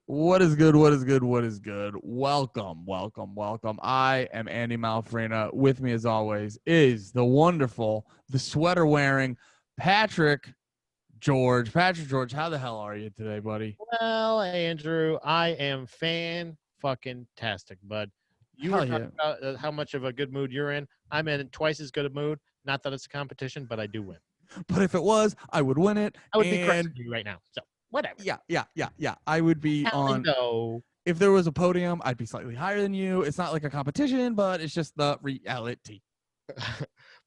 What is good? What is good? What is good? Welcome, welcome, welcome. I am Andy Malfrina. With me, as always, is the wonderful, the sweater wearing Patrick George. Patrick George, how the hell are you today, buddy? Well, Andrew, I am fan-fucking-tastic, bud. You were Hell talking yeah. about how much of a good mood you're in. I'm in twice as good a mood. Not that it's a competition, but I do win. But if it was, I would win it. I would be crushing And you right now. So whatever. yeah. I would be Talent on, though. if there was a podium, I'd be slightly higher than you. It's not like a competition, but it's just the reality.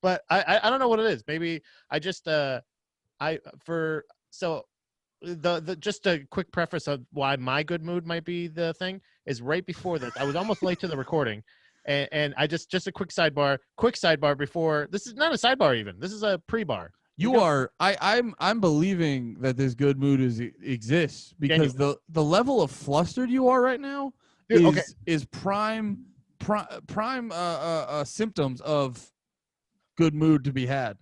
But I don't know what it is. Maybe I just I for so the just a quick preface of why my good mood might be the thing is right before this. I was almost late to the recording. And I just a quick sidebar before this is not a sidebar even. This is a pre-bar. You are. I'm believing that this good mood exists because Genuine. the level of flustered you are right now Dude, okay. is prime symptoms of good mood to be had.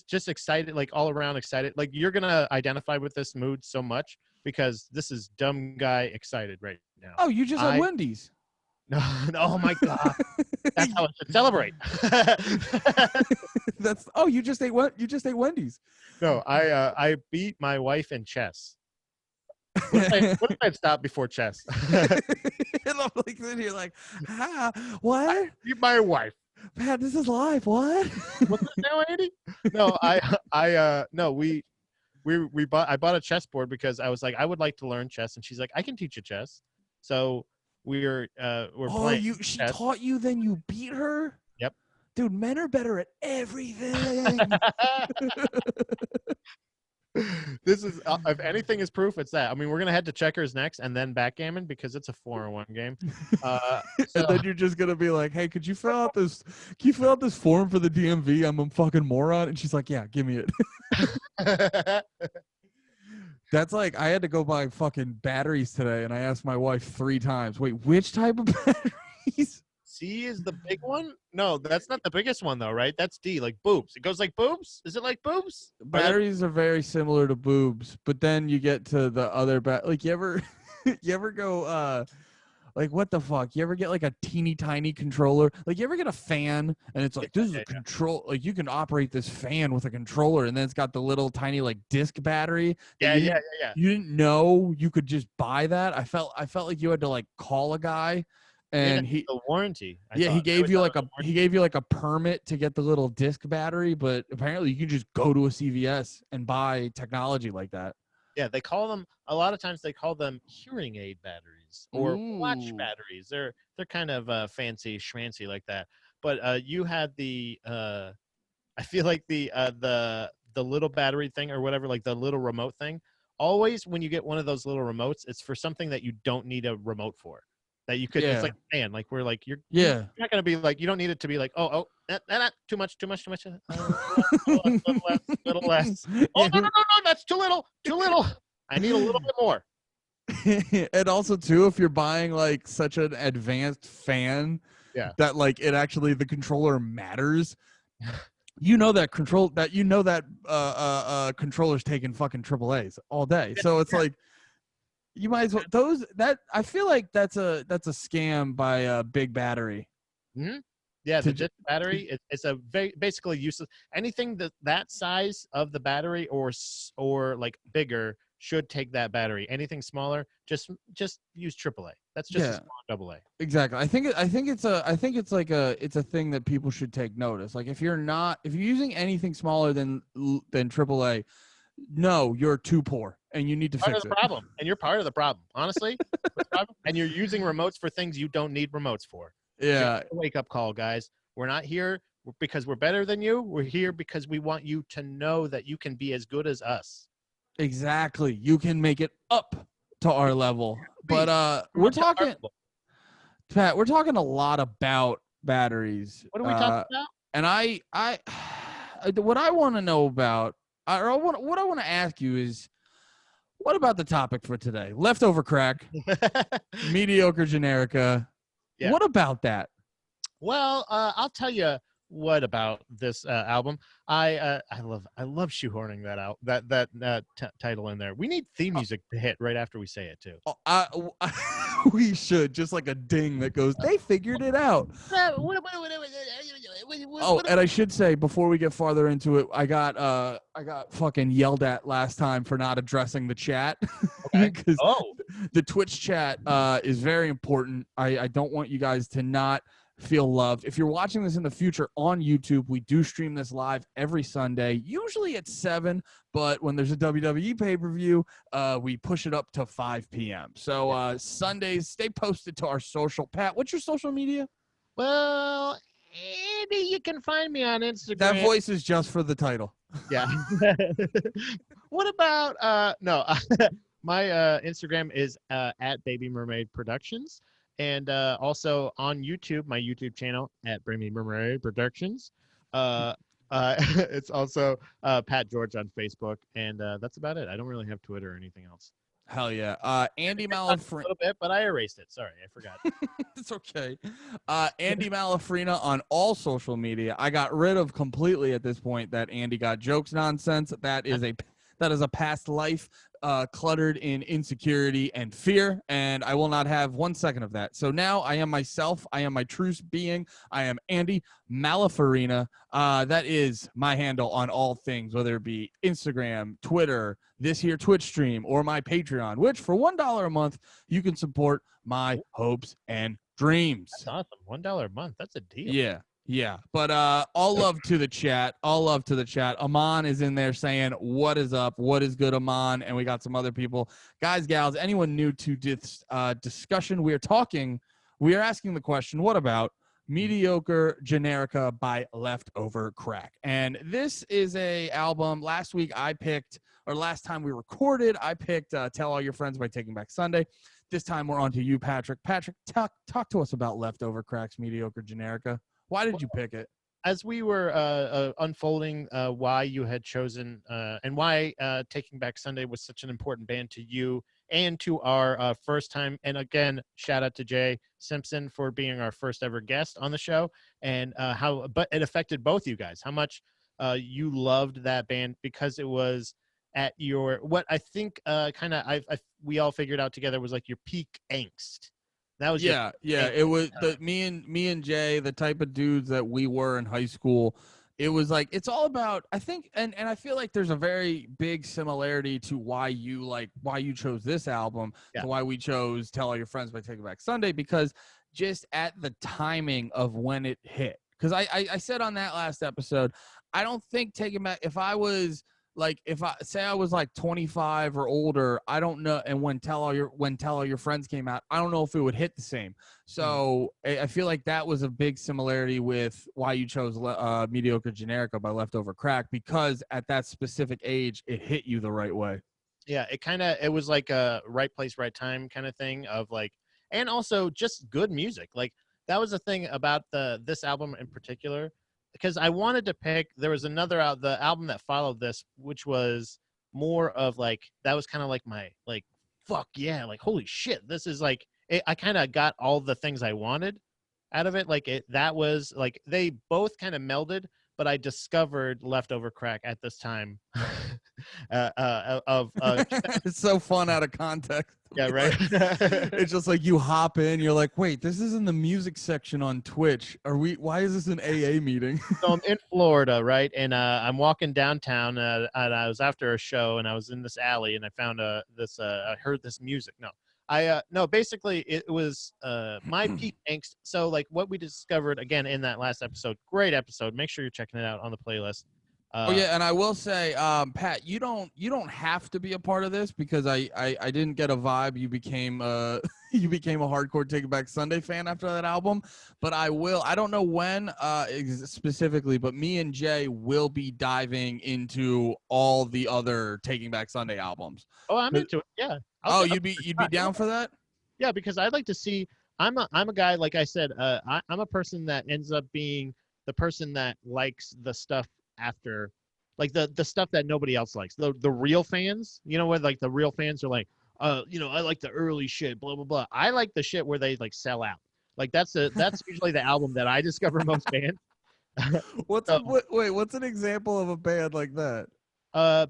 Just excited, like all around excited. Like you're gonna identify with this mood so much because this is dumb guy excited right now. Oh, you just had Wendy's. No, oh my god, that's how I should celebrate. You just ate what? You just ate Wendy's. No, I beat my wife in chess. What if I stopped before chess? And I'm like sitting here like, what? I beat my wife. Man, this is live. What? What's this now, Andy? No, I bought a chessboard because I was like, I would like to learn chess, and she's like, I can teach you chess. So we're playing. She chess. taught you, then you beat her? Yep. Dude, men are better at everything. This is, if anything is proof, it's that. I mean, we're gonna head to checkers next, and then backgammon because it's a 4-on-1 game. And then you're just gonna be like, "Hey, could you fill out this? Can you fill out this form for the DMV? I'm a fucking moron." And she's like, "Yeah, give me it." That's like I had to go buy fucking batteries today, and I asked my wife 3 times. Wait, which type of batteries? C is the big one? No, that's not the biggest one though, right? That's D, like boobs. It goes like boobs? Is it like boobs? Batteries are very similar to boobs, but then you get to the other like you ever go like what the fuck? You ever get like a teeny tiny controller? Like you ever get a fan and it's like this is a control, like you can operate this fan with a controller, and then it's got the little tiny like disc battery. Yeah. You didn't know you could just buy that. I felt like you had to like call a guy. And he the warranty. He gave you like a permit to get the little disc battery, but apparently you can just go to a CVS and buy technology like that. Yeah, they call them a lot of times. They call them hearing aid batteries or watch batteries. They're kind of fancy schmancy like that. But you had the I feel like the little battery thing or whatever, like the little remote thing. Always when you get one of those little remotes, it's for something that you don't need a remote for. That you could, it's like a fan, like we're like you're not gonna be like, you don't need it to be like too much, little less. Oh no, that's too little. I need a little bit more. And also too, if you're buying like such an advanced fan, that like it actually the controller matters. That controller's taking fucking AAAs all day, so it's like. You might as well I feel like that's a scam by Big Battery. Mm-hmm. Yeah, the disc battery. It's a basically useless. Anything that size of the battery or like bigger should take that battery. Anything smaller, just use AAA. That's just a small AA. Exactly. I think it's a thing that people should take notice. Like if you're using anything smaller than AAA, no, you're too poor. And you need to fix the problem. And you're part of the problem, honestly. And you're using remotes for things you don't need remotes for. Yeah. Wake up call, guys. We're not here because we're better than you. We're here because we want you to know that you can be as good as us. Exactly. You can make it up to our level. But we're talking, Pat, we're talking a lot about batteries. What are we talking about? And what I want to know about, what I want to ask you is, what about the topic for today? Leftover crack, mediocre generica. Yeah. What about that? Well, I'll tell you, what about this album? I love shoehorning that out that title in there. We need theme music to hit right after we say it too. We should, just like a ding that goes, they figured it out. Oh, and I should say before we get farther into it, I got fucking yelled at last time for not addressing the chat. Okay. Because Oh, the Twitch chat is very important. I don't want you guys to not feel loved. If you're watching this in the future on YouTube, we do stream this live every Sunday, usually at 7, but when there's a WWE pay-per-view, we push it up to 5 p.m. So Sundays, stay posted to our social. Pat, what's your social media? well, Andy, you can find me on Instagram. That voice is just for the title. Yeah. What about no? My Instagram is at Baby Mermaid Productions, and also on YouTube, my YouTube channel at Baby Mermaid Productions. It's also Pat George on Facebook, and that's about it. I don't really have Twitter or anything else. Hell yeah. Andy A Malafrina. little bit, but I erased it. Sorry, I forgot. It's okay. Andy Malafrina on all social media. I got rid of completely at this point that Andy got jokes nonsense. That is a past life cluttered in insecurity and fear, and I will not have 1 second of that. So now I am myself. I am my true being. I am Andy Malafarina. That is my handle on all things, whether it be Instagram, Twitter, this here Twitch stream, or my Patreon, which for $1 a month, you can support my hopes and dreams. That's awesome. $1 a month. That's a deal. Yeah. Yeah, but all love to the chat. All love to the chat. Aman is in there saying, what is up? What is good, Aman? And we got some other people. Guys, gals, anyone new to this discussion, we are asking the question, what about Mediocre Generica by Leftover Crack? And this is a album. Last time we recorded, I picked Tell All Your Friends by Taking Back Sunday. This time we're on to you, Patrick. Patrick, talk to us about Leftover Crack's Mediocre Generica. Why did you pick it? As we were unfolding why you had chosen and why Taking Back Sunday was such an important band to you and to our first time, and again, shout out to Jay Simpson for being our first ever guest on the show, and but it affected both you guys, how much you loved that band because it was at your, what I think we all figured out together was like your peak angst. That was it was me and Jay, the type of dudes that we were in high school. It was like, it's all about, I think, and I feel like there's a very big similarity to why you chose this album to why we chose Tell All Your Friends by Taking Back Sunday, because just at the timing of when it hit. Because I said on that last episode, I don't think Taking Back, if I was like 25 or older, I don't know. And when Tell All Your Friends came out, I don't know if it would hit the same. So I feel like that was a big similarity with why you chose Mediocre Generica by Leftover Crack, because at that specific age, it hit you the right way. Yeah, it was like a right place, right time kind of thing of like, and also just good music. Like that was the thing about this album in particular, because I wanted to pick, there was another the album that followed this, which was more of like, that was kind of like my, like, fuck yeah, like, holy shit, this is like, I kind of got all the things I wanted out of it. Like that was like, they both kind of melded, but I discovered Leftover Crack at this time. It's so fun out of context. Yeah, right. It's just like you hop in, you're like, wait, this is in the music section on Twitch. Why is this an AA meeting? So I'm in Florida, right? And I'm walking downtown, and I was after a show, and I was in this alley, and I found I heard this music. No, basically it was my peak angst. So like what we discovered again in that last episode, great episode. Make sure you're checking it out on the playlist. And I will say, Pat, you don't have to be a part of this, because I didn't get a vibe. You became a hardcore Take It Back Sunday fan after that album, but I don't know when specifically, but me and Jay will be diving into all the other Taking Back Sunday albums. Oh, I'm into it. Yeah. You'd be down for that? Yeah, because I'd like to see. I'm a guy, like I said. I'm a person that ends up being the person that likes the stuff after, like the stuff that nobody else likes. The real fans, where like the real fans are like, I like the early shit, blah blah blah. I like the shit where they like sell out. Like that's usually the album that I discover most bands. So, What's an example of a band like that?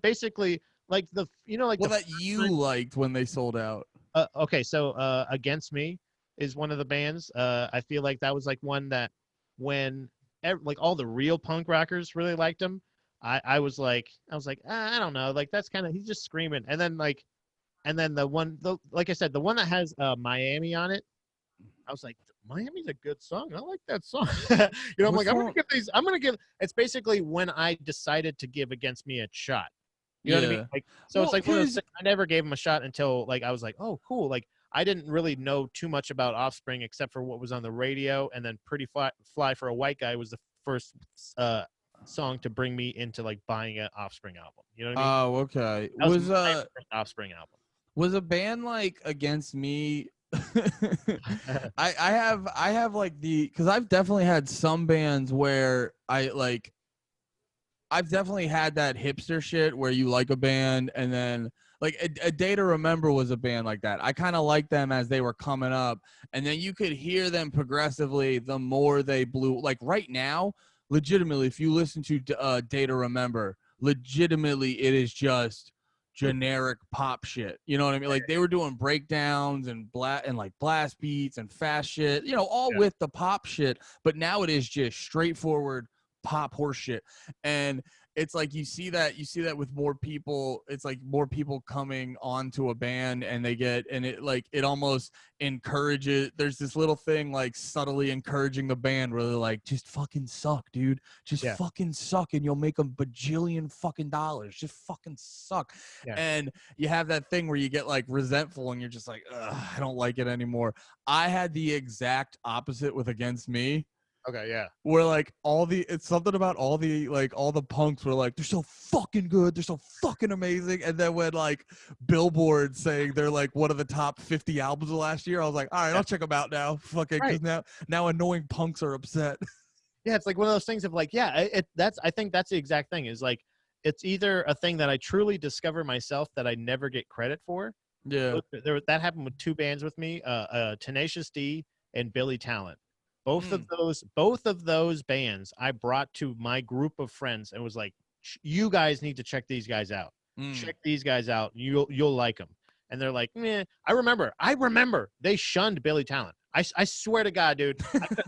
basically, like like Well, the that first you time. liked when they sold out. Okay, so Against Me is one of the bands. I feel like that was like one that when like all the real punk rockers really liked him. I was like, I don't know, like that's kind of he's just screaming, and then like I said, the one that has Miami on it. I was like, Miami's a good song. I like that song. I'm What like, song? I'm gonna give. It's basically when I decided to give Against Me a shot. You know what I mean? Yeah. Like, so it's Well, like one of those because things, I never gave him a shot until like I was like, oh, cool. Like I didn't really know too much about Offspring except for what was on the radio, and then Pretty Fly for a White Guy was the first song to bring me into like buying an Offspring album. You know what I mean? oh, okay. That was my first Offspring album. Was a band like Against Me? I have like because I've definitely had some bands where I've definitely had that hipster shit where you like a band and then like a Day to Remember was a band like that. I kind of liked them as they were coming up, and then you could hear them progressively the more they blew. Like right now, legitimately, if you listen to Day to Remember, legitimately it is just generic pop shit. You know what I mean? Like they were doing breakdowns and like blast beats and fast shit. All Yeah, with the pop shit. But now it is just straightforward pop horse shit. And it's like you see that with more people. It's like more people coming onto a band and it almost encourages. There's this little thing like subtly encouraging the band where they're like, just fucking suck, dude, just yeah, fucking suck and you'll make a bajillion fucking dollars, just fucking suck. yeah. And you have that thing where you get like resentful and you're just like, I don't like it anymore. I had the exact opposite with Against Me, Okay, yeah. where like it's something about all the punks were like, they're so fucking good, they're so fucking amazing. And then when like Billboard saying they're like one of the top 50 albums of last year, I was like, all right, Yeah. I'll check them out now. Fucking, Right. because now annoying punks are upset. Yeah, it's like one of those things of like, yeah, I think that's the exact thing is like, it's either a thing that I truly discover myself that I never get credit for. Yeah. That happened with two bands with me, Tenacious D and Billy Talent. Mm, Both of those bands I brought to my group of friends and was like, you guys need to check these guys out. mm. Check these guys out. You'll like them. And they're like, meh. I remember they shunned Billy Talent. I swear to God, dude,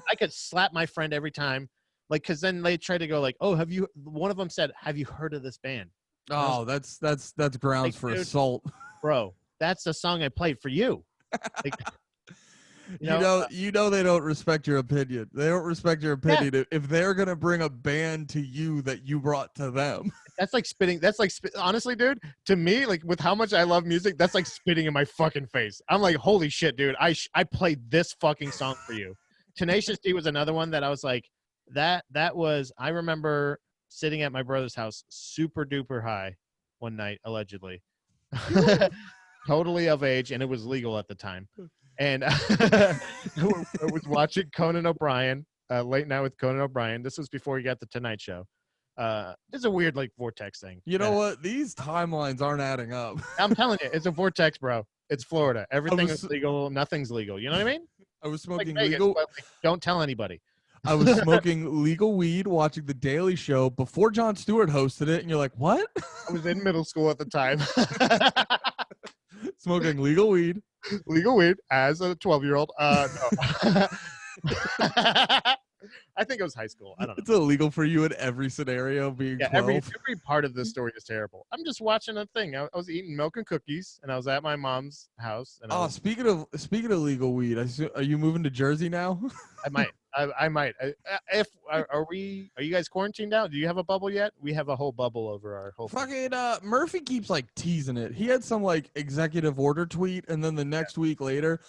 I could slap my friend every time. Like, cause then they try to go like, oh, one of them said, have you heard of this band? And I was Oh, that's grounds like, for dude, assault. bro, that's the song I played for you. Like, you you know, know you know they don't respect your opinion. They don't respect your yeah, opinion if they're gonna bring a band to you that you brought to them. that's like spitting. Honestly, dude, to me, like with how much I love music, that's like spitting in my fucking face. I'm like, holy shit, dude, I played this fucking song for you. Tenacious D was another one that I was like, that was. I remember sitting at my brother's house, super duper high, one night allegedly, totally of age, and it was legal at the time. And I was watching Conan O'Brien, Late Night with Conan O'Brien. This was before he got the Tonight Show. It's a weird like vortex thing. You know what? These timelines aren't adding up. I'm telling you, it's a vortex, bro. It's Florida. I Everything is was legal. Nothing's legal. You know what I mean? I was Like smoking Vegas, legal but like, don't tell anybody. I was smoking legal weed watching The Daily Show before Jon Stewart hosted it, and you're like, what? I was in middle school at the time. Smoking legal weed. Legal weed as a 12-year-old. No. I think it was high school. I don't know. It's illegal for you in every scenario being Yeah, 12. every part of this story is terrible. I'm just watching a thing. I was eating milk and cookies, and I was at my mom's house, and Oh, speaking of legal weed, are you moving to Jersey now? I might. I might. If are you guys quarantined out? Do you have a bubble yet? We have a whole bubble over our whole thing. Fucking Murphy keeps like teasing it. He had some like executive order tweet, and then the next week later,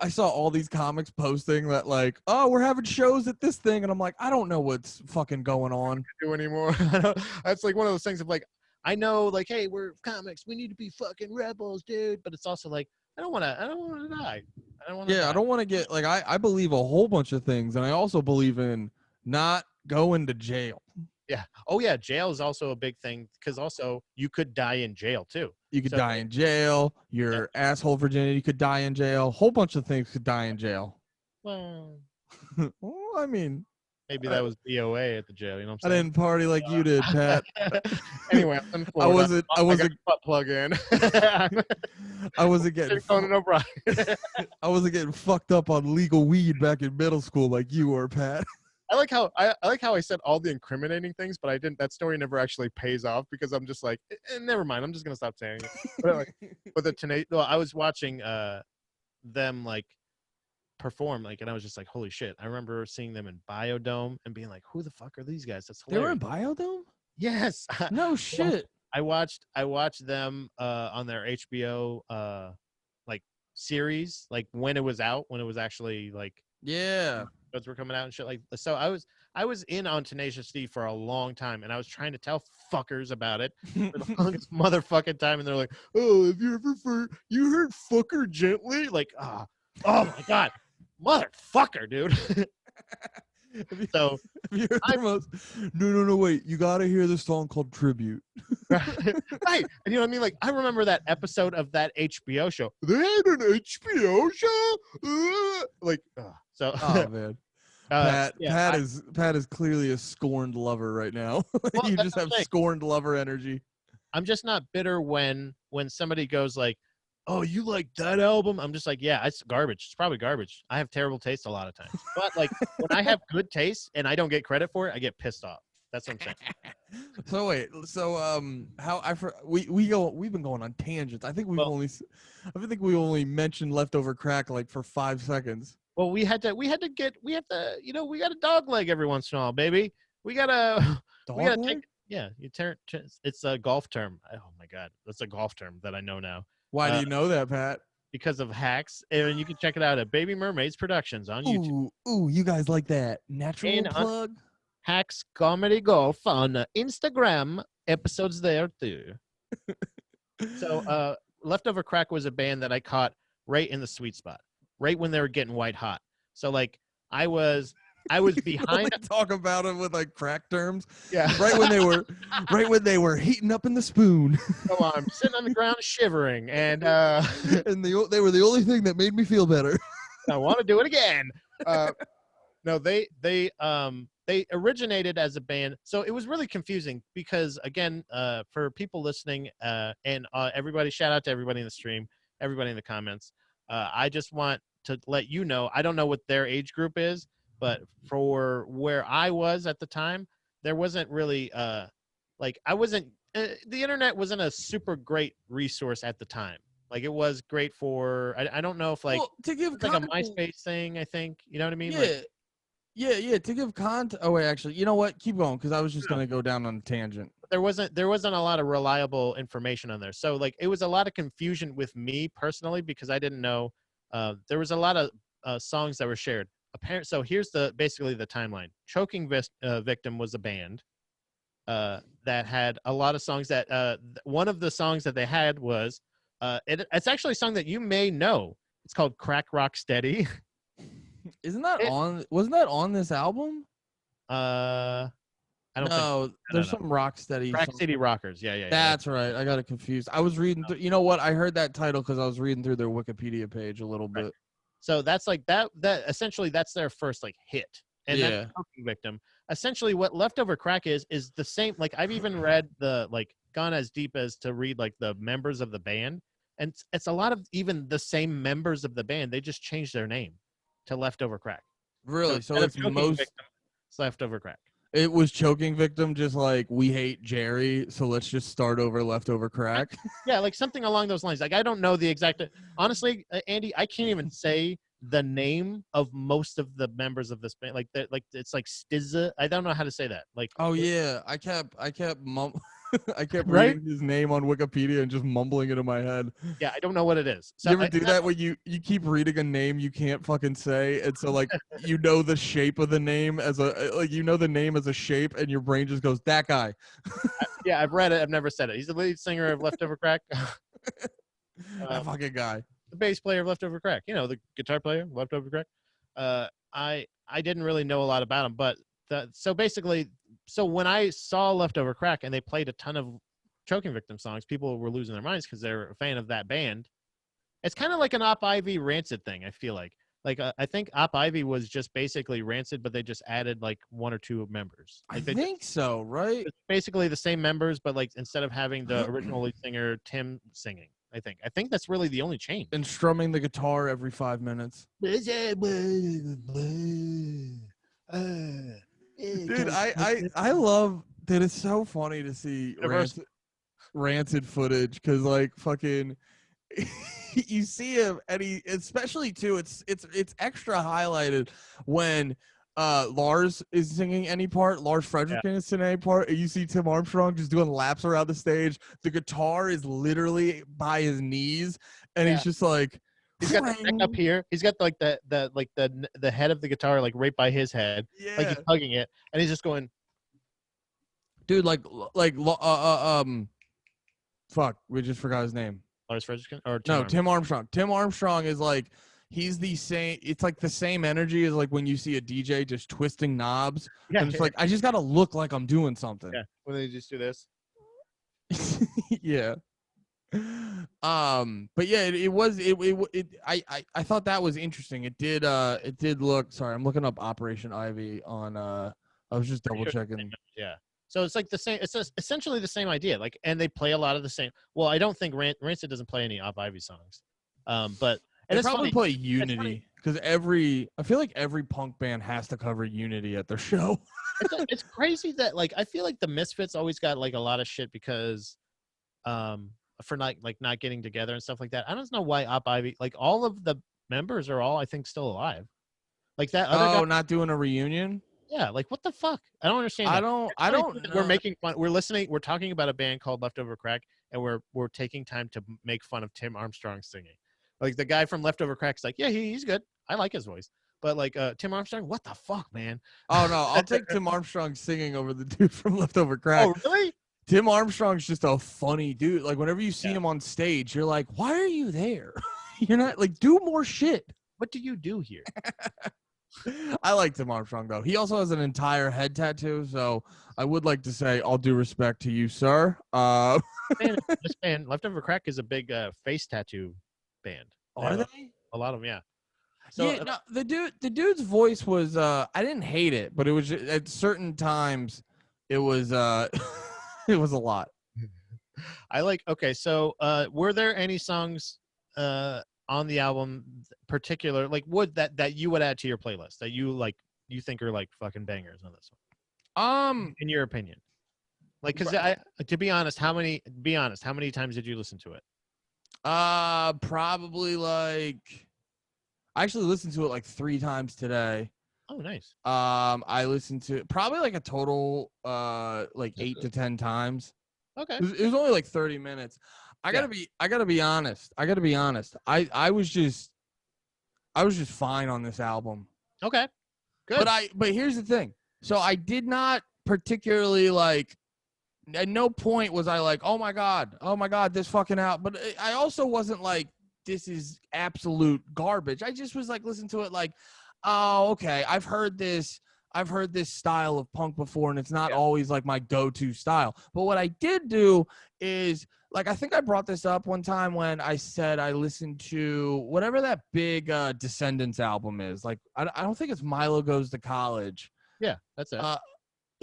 I saw all these comics posting that like, oh, we're having shows at this thing, and I'm like, I don't know what's fucking going on. Do anymore. That's like one of those things of like, I know, like, hey, we're comics. We need to be fucking rebels, dude. But it's also like, I don't want to die. I don't want to Yeah, die. I don't want to get like I believe a whole bunch of things, and I also believe in not going to jail. Yeah. Oh yeah. Jail is also a big thing because also you could die in jail too. You could So die in jail. yeah. Your asshole virginity could die in jail. A whole bunch of things could die in jail. Well, Well, I mean, Maybe that was BOA at the jail. You know what I I'm saying? didn't party like you did, Pat. Anyway, I'm in I Florida. I got wasn't, a butt plug in. I wasn't getting, Conan O'Brien. I wasn't getting fucked up on legal weed back in middle school like you were, Pat. I like how I said all the incriminating things, but I didn't. That story never actually pays off because I'm just like, never mind. I'm just gonna stop saying it. But the tonight, no, I was watching them like perform and I was just like, holy shit. I remember seeing them in Biodome and being like, who the fuck are these guys? That's They were hilarious. in Biodome? Yes. No shit. I watched them on their HBO like series, like when it was out, when it was actually like Yeah. episodes were coming out and shit. Like, so I was in on Tenacious D for a long time, and I was trying to tell fuckers about it for the longest motherfucking time, and they're like, "Oh, have you ever heard fucker gently?" Like, oh my god, motherfucker, dude. So have you heard the most? No, wait. You gotta hear this song called Tribute. right, and you know what I mean? Like, I remember that episode of that HBO show. They had an HBO show. So. Oh man. Pat is clearly a scorned lover right now. Well, You that's just what have I'm saying. scorned lover energy. I'm just not bitter when somebody goes like, "Oh, you like that album?" I'm just like, "Yeah, it's garbage. It's probably garbage. I have terrible taste a lot of times." But like when I have good taste and I don't get credit for it, I get pissed off. That's what I'm saying. So wait, we've been going on tangents. I think we only mentioned leftover crack like for 5 seconds. Well, we have to we got a dog leg every once in a while, baby. We gotta take. Yeah, it's a golf term. Oh my god, that's a golf term that I know now. Why do you know that, Pat? Because of Hacks, and you can check it out at Baby Mermaids Productions on YouTube. Ooh, you guys like that natural And plug? Hacks Comedy Golf on Instagram, episodes there too. So, Leftover Crack was a band that I caught right in the sweet spot, right when they were getting white hot. So like I was behind. Talk about it with like crack terms. Yeah. Right when they were heating up in the spoon. So I'm sitting on the ground shivering, and and they were the only thing that made me feel better. I want to do it again. No, they originated as a band, so it was really confusing because again, for people listening, and everybody, shout out to everybody in the stream, everybody in the comments. I just want to let you know, I don't know what their age group is, but for where I was at the time, there wasn't really the internet wasn't a super great resource at the time. Like it was great for I don't know if like to give it's like a MySpace thing, I think. You know what I mean? Yeah. To give context. Oh wait, actually, you know what? Keep going because I was just gonna go down on a tangent. There wasn't a lot of reliable information on there, so like it was a lot of confusion with me personally because I didn't know. There was a lot of songs that were shared. So here's basically the timeline. Choking Victim was a band that had a lot of songs. That one of the songs that they had was it's actually a song that you may know. It's called Crack Rock Steady. Wasn't that on this album? I don't think. There's some rock steady. Crack City Rockers. Yeah. That's right. I got it confused. I was reading. You know what? I heard that title because I was reading through their Wikipedia page a little bit. So that's like that essentially that's their first like hit. And that's Choking Victim. Essentially what Leftover Crack is the same. Like I've even read gone as deep as to read like the members of the band. And it's a lot of even the same members of the band. They just changed their name to Leftover Crack. Really? So it's It's Leftover Crack. It was Choking Victim, just like we hate Jerry, so let's just start over Leftover Crack. Yeah, like something along those lines. Like I don't know the exact. Honestly, Andy, I can't even say the name of most of the members of this band. Like that, like it's like Stizza. I don't know how to say that. Like I kept reading his name on Wikipedia and just mumbling it in my head. Yeah, I don't know what it is. So you ever do that when you keep reading a name you can't fucking say, and so like you know the shape of the name as the name as a shape, and your brain just goes that guy. Yeah, I've read it. I've never said it. He's the lead singer of Leftover Crack. That fucking guy. The bass player of Leftover Crack. You know, the guitar player of Leftover Crack. I didn't really know a lot about him, but so when I saw Leftover Crack and they played a ton of Choking Victim songs, people were losing their minds because they're a fan of that band. It's kind of like an Op Ivy Rancid thing, I feel like. Like I think Op Ivy was just basically Rancid, but they just added like 1 or 2 members. I Like they think so, right? it's basically the same members, but like instead of having the original lead singer Tim singing, I think that's really the only change. And strumming the guitar every 5 minutes. Dude, I love that. It's so funny to see rancid footage because like fucking you see him and he especially too it's extra highlighted when Lars is singing any part, Lars Frederiksen is singing any part, and you see Tim Armstrong just doing laps around the stage. The guitar is literally by his knees and he's just like he's got the neck up here. He's got like the head of the guitar like right by his head. Yeah. Like he's hugging it and he's just going, dude, fuck, we just forgot his name. Lars Frederiksen or Tim Armstrong. Tim Armstrong is like he's the same. It's like the same energy as like when you see a DJ just twisting knobs. Yeah, and it's like I just gotta look like I'm doing something. Yeah, when they just do this. Yeah. But yeah, I thought that was interesting. It did look. Sorry, I'm looking up Operation Ivy on. I was just double checking. Yeah. So it's like the same. It's essentially the same idea. Like, and they play a lot of the same. Well, I don't think Rancid doesn't play any Op Ivy songs, but they probably play Unity because I feel like every punk band has to cover Unity at their show. It's crazy that like I feel like the Misfits always got like a lot of shit because, for not getting together and stuff like that. I don't know why Op Ivy like all of the members are all I think still alive. Like that other guy, not doing a reunion. Yeah, like what the fuck? I don't understand. I don't know. We're making fun. We're listening. We're talking about a band called Leftover Crack, and we're taking time to make fun of Tim Armstrong singing. Like the guy from Leftover Crack's like, yeah, he's good. I like his voice. But like Tim Armstrong, what the fuck, man? Oh no, I'll take Tim Armstrong singing over the dude from Leftover Crack. Oh really? Tim Armstrong's just a funny dude. Like whenever you see him on stage, you're like, why are you there? You're not like do more shit. What do you do here? I like Tim Armstrong though. He also has an entire head tattoo, so I would like to say all due respect to you, sir. This band, Leftover Crack, is a big face tattoo band. Are they? A lot of them, yeah. So yeah, no, the dude's voice was I didn't hate it, but it was just, at certain times it was it was a lot. I like so were there any songs on the album particular like that you would add to your playlist that you think are like fucking bangers on this one? In your opinion. Like cuz to be honest, how many times did you listen to it? Probably like I actually listened to it like 3 times today. Oh, nice. I listened to it probably like a total like 8 to 10 times. Okay. It was only like 30 minutes. I gotta be honest. I was just fine on this album. Okay. Good. But here's the thing. So I did not particularly like at no point was I like, oh my God, this fucking out. But I also wasn't like, this is absolute garbage. I just was like, listen to it like, oh, okay. I've heard this style of punk before, and it's not always like my go-to style. But what I did do is like, I think I brought this up one time when I said I listened to whatever that big Descendants album is. Like, I don't think it's Milo Goes to College. Yeah, that's it.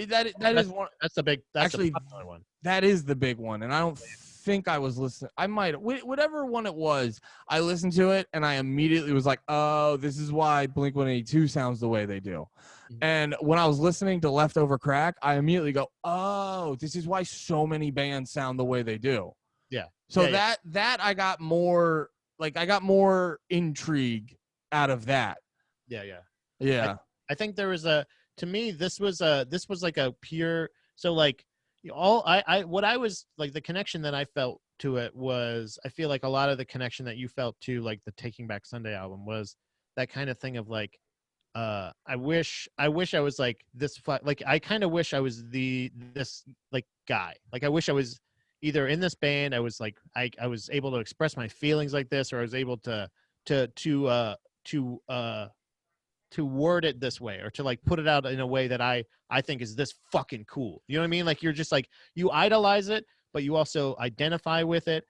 That is one. That's the big. That's actually the popular one. That is the big one, and I don't think I was listening. I might whatever one it was. I listened to it, and I immediately was like, "Oh, this is why Blink-182 sounds the way they do." Mm-hmm. And when I was listening to Leftover Crack, I immediately go, "Oh, this is why so many bands sound the way they do." Yeah. So that I got more intrigue out of that. Yeah. I think there was to me this was like a pure like what I was like the connection that I felt to it was I feel like a lot of the connection that you felt to like the Taking Back Sunday album was that kind of thing of like I wish I was like this like I kind of wish I was this like guy. Like I wish I was either in this band I was like I was able to express my feelings like this, or I was able to word it this way, or to like put it out in a way that I think is this fucking cool. You know what I mean? Like you're just like you idolize it, but you also identify with it.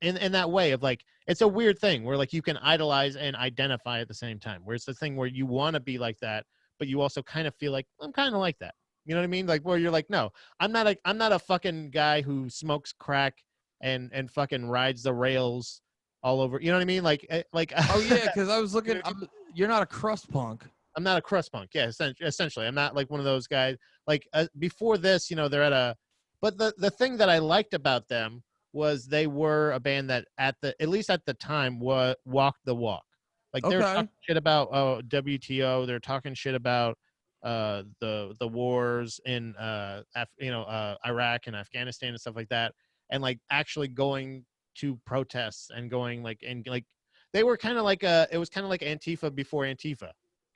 in that way of like, it's a weird thing where like you can idolize and identify at the same time, where it's the thing where you want to be like that, but you also kind of feel like I'm kind of like that. You know what I mean? Like where you're like, no, I'm not a fucking guy who smokes crack and fucking rides the rails all over. You know what I mean? Like Oh yeah, because I was looking. You know what You're not a crust punk. I'm not a crust punk. Yeah, essentially, I'm not like one of those guys. Like before this, you know, they're at a. But the thing that I liked about them was they were a band that at least at the time walked the walk. Like they're Okay. talking shit about WTO. They're talking shit about the wars in Iraq and Afghanistan and stuff like that, and like actually going to protests and going like and like they were kind of like it was kind of like Antifa before Antifa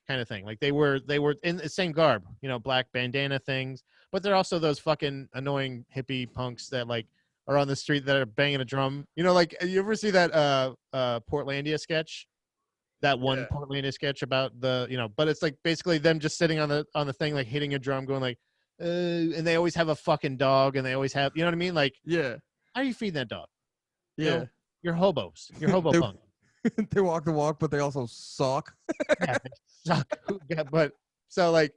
kind of thing. Like they were in the same garb, you know, black bandana things, but they're also those fucking annoying hippie punks that like are on the street that are banging a drum. You know, like you ever see that Portlandia sketch? That one Portlandia sketch about the, you know, but it's like basically them just sitting on the thing, like hitting a drum, going like, and they always have a fucking dog, and they always have, you know what I mean? Like, Yeah. how do you feed that dog? Yeah. You know, you're hobos. You're hobo They- punk. They walk the walk, but they also suck. Yeah, they suck. Yeah, but so like,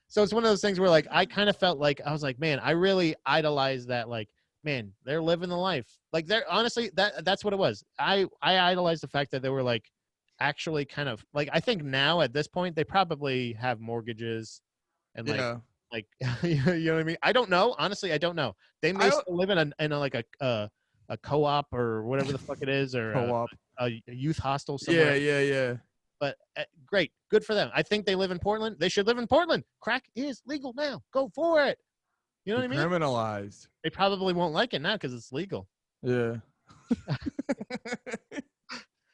so it's one of those things where like I kind of felt like I was like, man, I really idolize that. Like, man, they're living the life. Like they're honestly that's what it was. I idolized the fact that they were like actually kind of like, I think now at this point they probably have mortgages and like you know what I mean? I don't know. Honestly, I don't know. They may still live in a like a co-op or whatever the fuck it is, or Co-op. a youth hostel somewhere. Yeah. But great, good for them. I think they live in Portland. They should live in Portland. Crack is legal now. Go for it. You know what I mean? Criminalized. They probably won't like it now because it's legal. Yeah.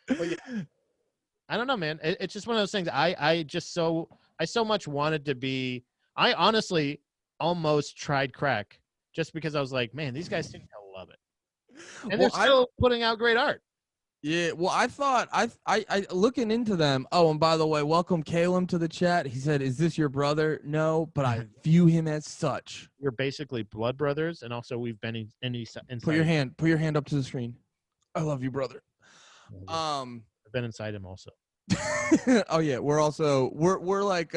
But yeah, I don't know, man. It's just one of those things. I so much wanted to be. I honestly almost tried crack just because I was like, man, these guys seem to love it, and they're still putting out great art. Yeah, well, I thought I looking into them. Oh, and by the way, welcome Caleb to the chat. He said, "Is this your brother?" No, but I view him as such. We're basically blood brothers, and also we've been inside. Put your hand up to the screen. I love you, brother. I've been inside him also. Oh yeah, we're like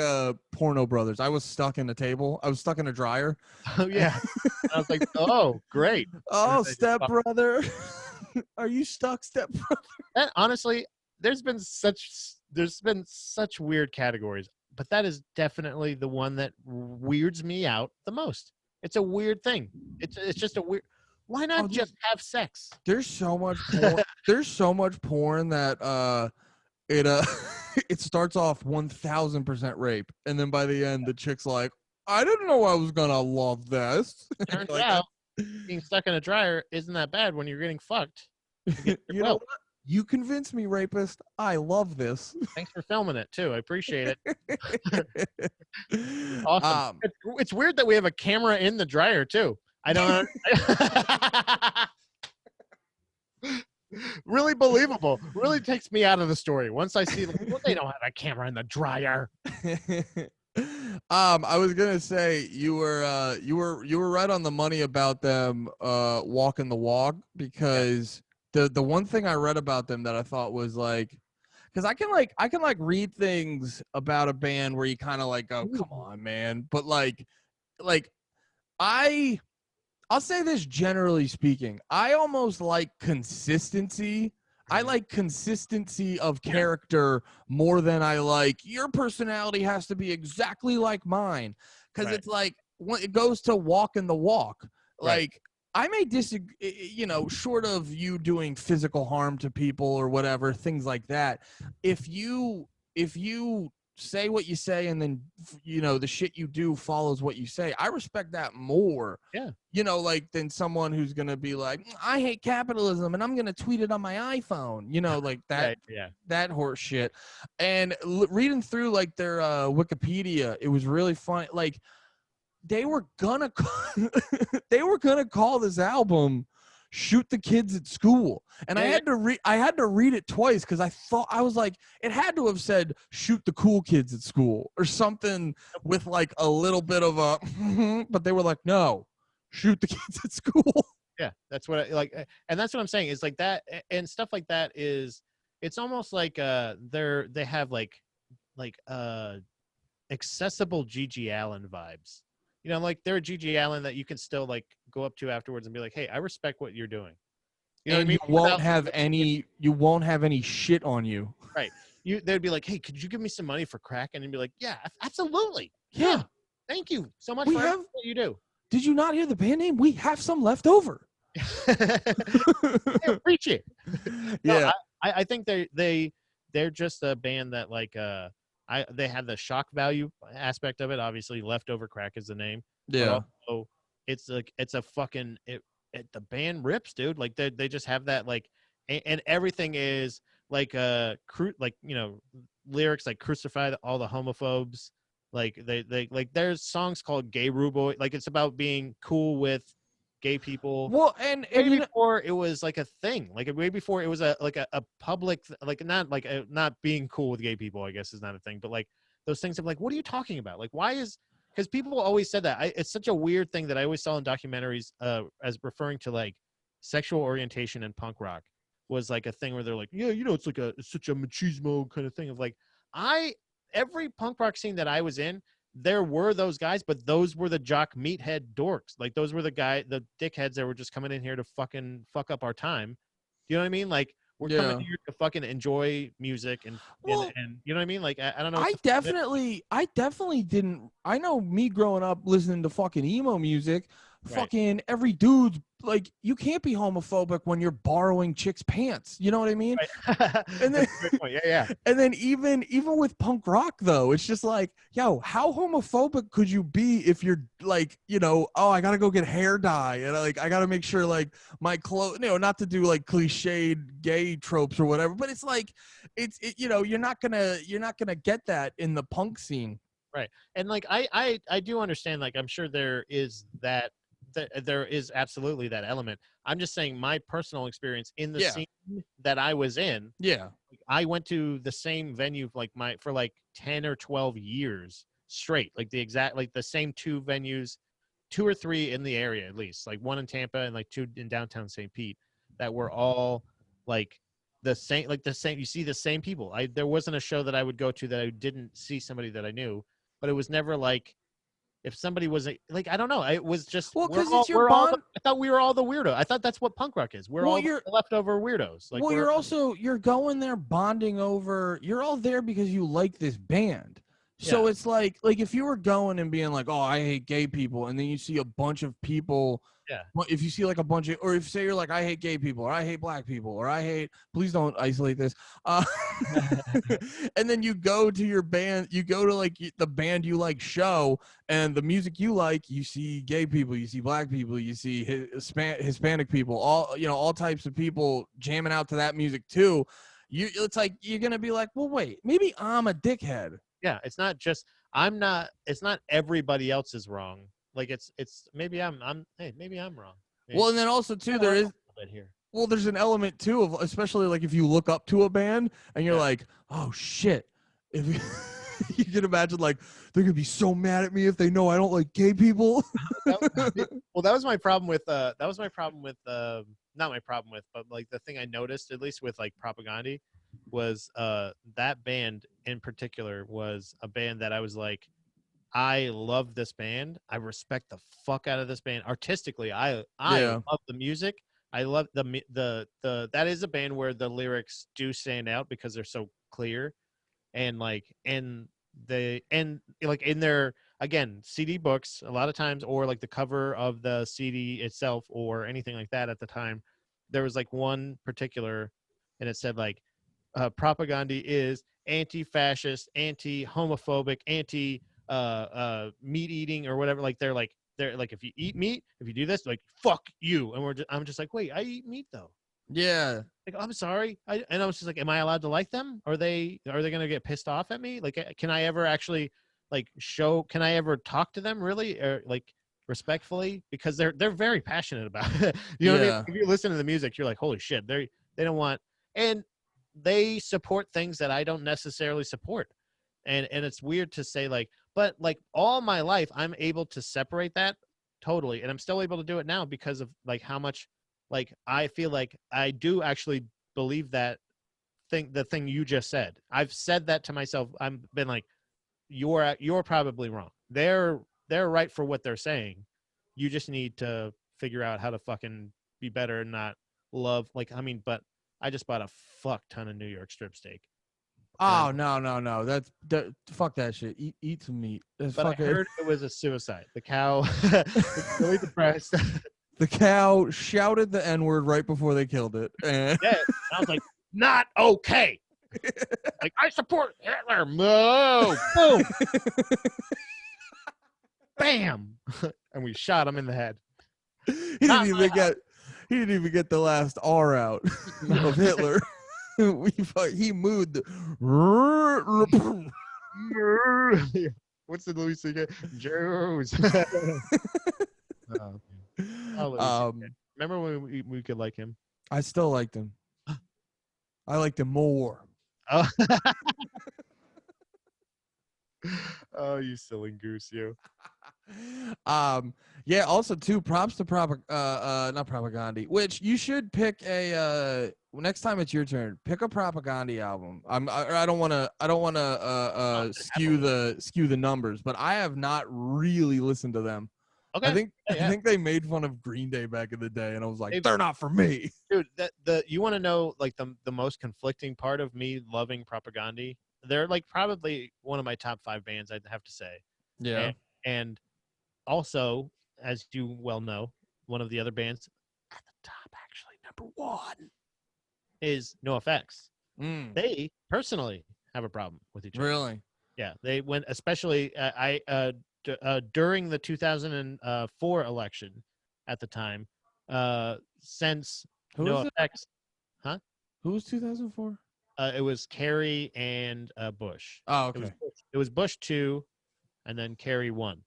porno brothers. I was stuck in a table. I was stuck in a dryer. Oh yeah. I was like, oh great. Oh, step brother. Are you stuck, step brother? And honestly, there's been such weird categories, but that is definitely the one that weirds me out the most. It's a weird thing. It's just a weird. Why not just have sex? There's so much porn. There's so much porn that it starts off 1000% rape, and then by the end the chick's like, I didn't know I was gonna love this. Turns like, out being stuck in a dryer isn't that bad when you're getting fucked. You know what? You convinced me, rapist. I love this. Thanks for filming it too. I appreciate it. Awesome. It's weird that we have a camera in the dryer too. I don't. Really believable. Really takes me out of the story once I see well, they don't have a camera in the dryer. I was gonna say you were right on the money about them walking the walk, because the one thing I read about them that I thought was like, because I can read things about a band where you kind of like go, come on, man, but like I'll say this generally speaking, I almost like consistency. I like consistency of character more than I like your personality has to be exactly like mine. Because it's like when it goes to walking the walk, like I may disagree, you know, short of you doing physical harm to people or whatever, things like that. If you say what you say and then, you know, the shit you do follows what you say, I respect that more. Yeah. You know, like than someone who's going to be like, I hate capitalism and I'm going to tweet it on my iPhone, you know, like that, that horse shit. And reading through like their Wikipedia, it was really fun. Like they were gonna call this album Shoot the Kids at School, and I had to read it twice because I was like, it had to have said Shoot the Cool Kids at School or something with like a little bit of a but they were like, no, Shoot the Kids at School. Yeah, that's what I like, and that's what I'm saying is like that, and stuff like that is, it's almost like they have like accessible Gigi Allen vibes. You know, like they're a Gigi Allen that you can still like go up to afterwards and be like, hey, I respect what you're doing. You know what I And mean? Without like, you won't have any shit on you. right. They'd be like, hey, could you give me some money for crack? And you'd be like, yeah, absolutely. Yeah. Thank you so much We for have everything that you do. Did you not hear the band name? We have some left over. Yeah, preach it. No, Yeah. I think they're just a band that like they have the shock value aspect of it. Obviously, Leftover Crack is the name, but Yeah. also it's like it's a fucking the band rips, dude. Like they just have that like, and everything is like like you know, lyrics like crucify all the homophobes. Like they like there's songs called Gay Rude Boy. Like it's about being cool with gay people Well, and way you know, before it was like a thing, like way before it was a like a public, like not like not being cool with gay people, I guess is not a thing, but like those things of like, what are you talking about? Like, why is, because people always said that. It's such a weird thing that I always saw in documentaries as referring to like sexual orientation and punk rock was like a thing where they're like, yeah, you know, it's such a machismo kind of thing of like, I every punk rock scene that I was in, there were those guys, but those were the jock meathead dorks. Like those were the dickheads that were just coming in here to fucking fuck up our time. Do you know what I mean? Like we're coming yeah. here to fucking enjoy music and Well, you know what I mean? Like I don't know. What to I definitely didn't. I know me growing up listening to fucking emo music, right. fucking every dude's like, you can't be homophobic when you're borrowing chicks' pants. You know what I mean? Right. And then That's a good point. Yeah. and then even with punk rock though, it's just like, yo, how homophobic could you be if you're like, you know, oh, I gotta go get hair dye and I gotta make sure like my clothes, you know, not to do like cliched gay tropes or whatever, but it's like you know, you're not gonna get that in the punk scene. Right. And like I do understand, like I'm sure there is that there is absolutely that element. I'm just saying my personal experience in the Yeah. scene that I was in, Yeah. I went to the same venue like for like 10 or 12 years straight, like the exact, like the same two venues, two or three in the area at least, like one in Tampa and like two in downtown St. Pete, that were all like the same, like the same, you see the same people. There wasn't a show that I would go to that I didn't see somebody that I knew, but it was never like, if somebody was like, I don't know, it was just, Well, because it's your we're all bond. I thought we were all the weirdo. I thought that's what punk rock is. We're Well, all the you're leftover weirdos. Like we're you're going there bonding over, you're all there because you like this band. So yeah. it's like if you were going and being like, oh, I hate gay people, and then you see a bunch of people, Yeah. well, if you see like a bunch of, or if say you're like, I hate gay people, or I hate black people, or I hate, please don't isolate this, and then you go to your band, you go to like the band you like show, and the music you like, you see gay people, you see black people, you see Hispanic people, all, you know, all types of people jamming out to that music too. It's like you're gonna be like, well, wait, maybe I'm a dickhead. Yeah, it's not just, I'm not, it's not everybody else is wrong. Like it's maybe hey, maybe I'm wrong. Maybe, Well, and then also too, I learned there a is, little bit here. well, there's an element too of, especially like if you look up to a band and you're Yeah. like, oh shit, if you, you can imagine like they're gonna be so mad at me if they know I don't like gay people. Well, that was my problem with not my problem with, but like the thing I noticed, at least with like Propaganda, was that band in particular was a band that I was like, I love this band. I respect the fuck out of this band artistically. I Yeah. love the music. I love the that is a band where the lyrics do stand out because they're so clear, and like like in their, again, CD books a lot of times, or like the cover of the CD itself or anything like that at the time, there was like one particular, and it said like Propaganda is anti-fascist, anti-homophobic, anti meat eating or whatever. Like they're like, if you eat meat, if you do this, like fuck you. And I'm just like, wait, I eat meat though. Yeah. Like, I'm sorry. And I was just like, am I allowed to like them? Are they gonna get pissed off at me? Like, can I ever actually like can I ever talk to them really, or like respectfully? Because they're very passionate about it. You know what I mean? Yeah. If you listen to the music, you're like, holy shit, they don't want, and they support things that I don't necessarily support. And it's weird to say like, but like all my life I'm able to separate that totally. And I'm still able to do it now because of like how much, like, I feel like I do actually believe that the thing you just said. I've said that to myself. I've been like, you're probably wrong. They're right for what they're saying. You just need to figure out how to fucking be better and not love, like, I mean, but I just bought a fuck ton of New York strip steak. Oh, no. That fuck that shit. Eat some meat. That's But I fucking heard it was a suicide. The cow was really depressed. the cow shouted the N-word right before they killed it. And Yeah. I was like, not okay. Like, I support Hitler. No. Boom. Bam. And we shot him in the head. he didn't even get the last R out of Hitler. He mooed the What's the Louis C.K.? Jews. Remember when we could like him? I still liked him. I liked him more. Oh, oh, you silly goose, you. Yeah, also too, props to not Propaganda, which you should pick a next time it's your turn, pick a Propaganda album. I don't want to skew the numbers, but I have not really listened to them. Okay. I think they made fun of Green Day back in the day, and I was like, they're not for me. Dude, you want to know like the most conflicting part of me loving Propaganda? They're like probably one of my top 5 bands, I'd have to say. Yeah. And also, as you well know, one of the other bands at the top, actually number 1, is NoFX. They personally have a problem with each other. Really? Yeah, they went, especially during the 2004 election at the time, since NoFX. Huh? Who was 2004? It was Kerry and Bush. Oh, okay. It was Bush 2, and then Kerry 1.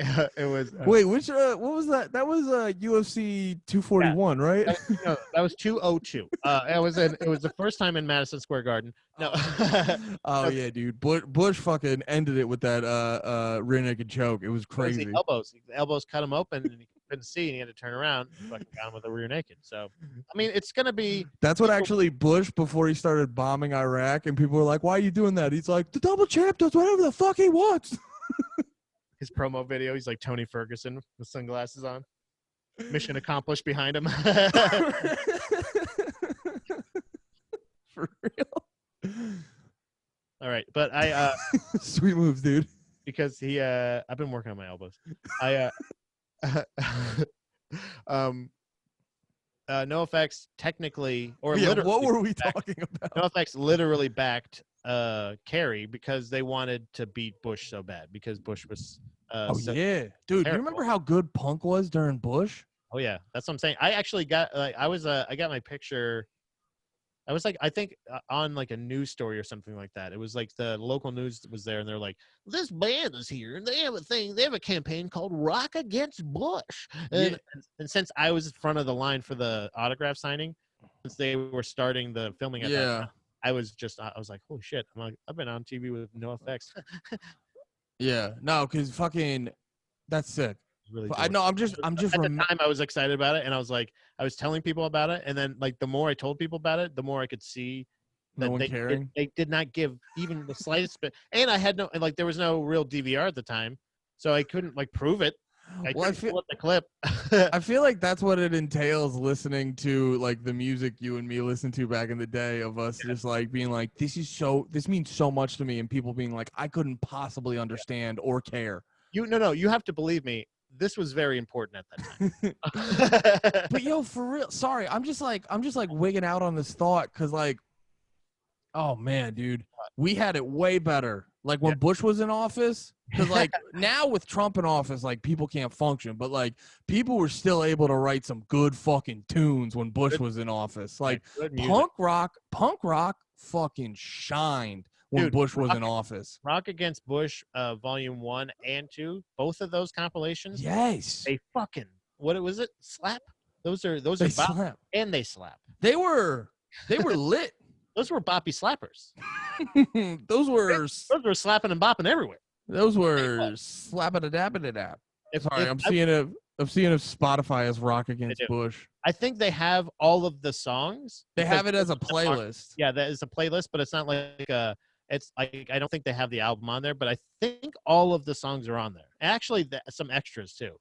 It was. Wait, which what was that? That was UFC 241, right? That was 202. It was the first time in Madison Square Garden. No. Oh yeah, dude. Bush fucking ended it with that rear naked choke. It was crazy. The elbows cut him open, and he couldn't see, and he had to turn around and fucking got him with a rear naked. So, I mean, it's gonna be. That's what actually Bush, before he started bombing Iraq, and people were like, "Why are you doing that?" He's like, "The double champ does whatever the fuck he wants." His promo video, he's like Tony Ferguson with sunglasses on. Mission accomplished behind him. For real. All right, but I sweet moves, dude. Because I've been working on my elbows. NoFX technically, or literally, what were we talking about? NoFX literally backed Kerry because they wanted to beat Bush so bad, because Bush was dude, terrible. You remember how good Punk was during Bush? Oh yeah, that's what I'm saying. I actually got I got my picture. I was like, I think on like a news story or something like that. It was like the local news was there, and they're like, this band is here, and they have a thing. They have a campaign called Rock Against Bush. And since I was in front of the line for the autograph signing, since they were starting the filming at that time, I was like, holy shit! I've been on TV with NoFX. Yeah, no, because fucking, that's sick. Really, I know. I'm just. At the time, I was excited about it, and I was like, I was telling people about it, and then like the more I told people about it, the more I could see that they did not give even the slightest bit. And I had there was no real DVR at the time, so I couldn't like prove it. I pull up the clip. I feel like that's what it entails, listening to like the music you and me listened to back in the day, of us just like being like, this means so much to me, and people being like, I couldn't possibly understand or care. You have to believe me. This was very important at that time. But yo, for real, sorry, I'm just like wigging out on this thought, because like, oh man, dude, we had it way better. Like when Bush was in office, because like now with Trump in office, like people can't function, but like people were still able to write some good fucking tunes when Bush was in office. Like punk rock fucking shined when Bush was in office. Rock Against Bush, Volume 1 and 2, both of those compilations. Yes. They fucking, what was it? Slap? Those are slap. And they slap. They were lit. Those were boppy slappers. Those were slapping and bopping everywhere. Those were slap-a-da-dap-a-da-dap. Sorry, If I'm seeing if Spotify has Rock they Against do. Bush. I think they have all of the songs. They because have it as a playlist. Yeah, that is a playlist, but it's not like a. It's like I don't think they have the album on there, but I think all of the songs are on there. Actually, some extras too.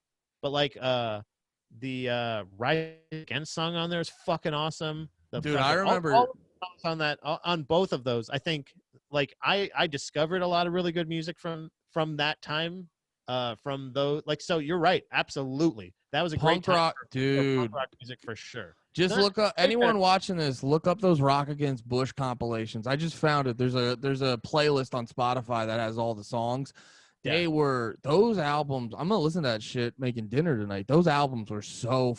But like the Rise Against song on there is fucking awesome. The Dude, I fucking remember. all of the songs on that on both of those. I think like I discovered a lot of really good music from that time. From those like so you're right, absolutely. That was a great Punk time rock, for punk dude. rock music for sure. Just Not look up anyone watching this. Look up those Rock Against Bush compilations. I just found it. There's a playlist on Spotify that has all the songs. Yeah. They were those albums. I'm gonna listen to that shit making dinner tonight. Those albums were so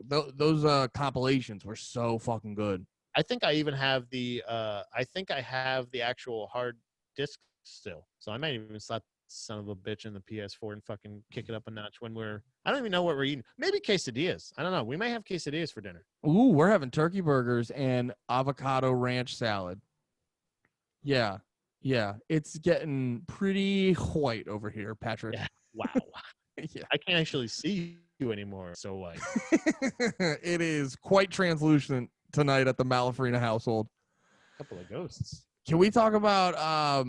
those compilations were so fucking good. I think I even have the I think I have the actual hard disc still. So I might even slap son of a bitch in the PS4 and fucking kick it up a notch when I don't even know what we're eating. Maybe quesadillas. I don't know. We might have quesadillas for dinner. Ooh, we're having turkey burgers and avocado ranch salad. Yeah. Yeah. It's getting pretty white over here, Patrick. Yeah. Wow. Yeah. I can't actually see you anymore. So like It is quite translucent tonight at the Malafrina household. a couple of ghosts. Can we talk about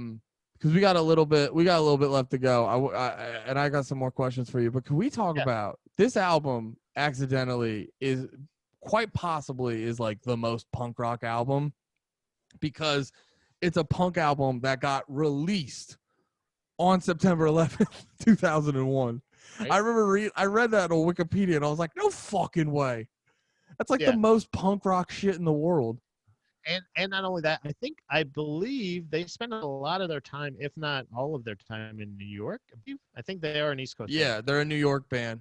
because we got a little bit left to go. And I got some more questions for you, but can we talk about this album accidentally is quite possibly is like the most punk rock album because it's a punk album that got released on September 11th, 2001. Right? I read that on Wikipedia and I was like, no fucking way. That's like the most punk rock shit in the world. And not only that, I believe they spend a lot of their time, if not all of their time, in New York. I think they are an East Coast band. They're a New York band.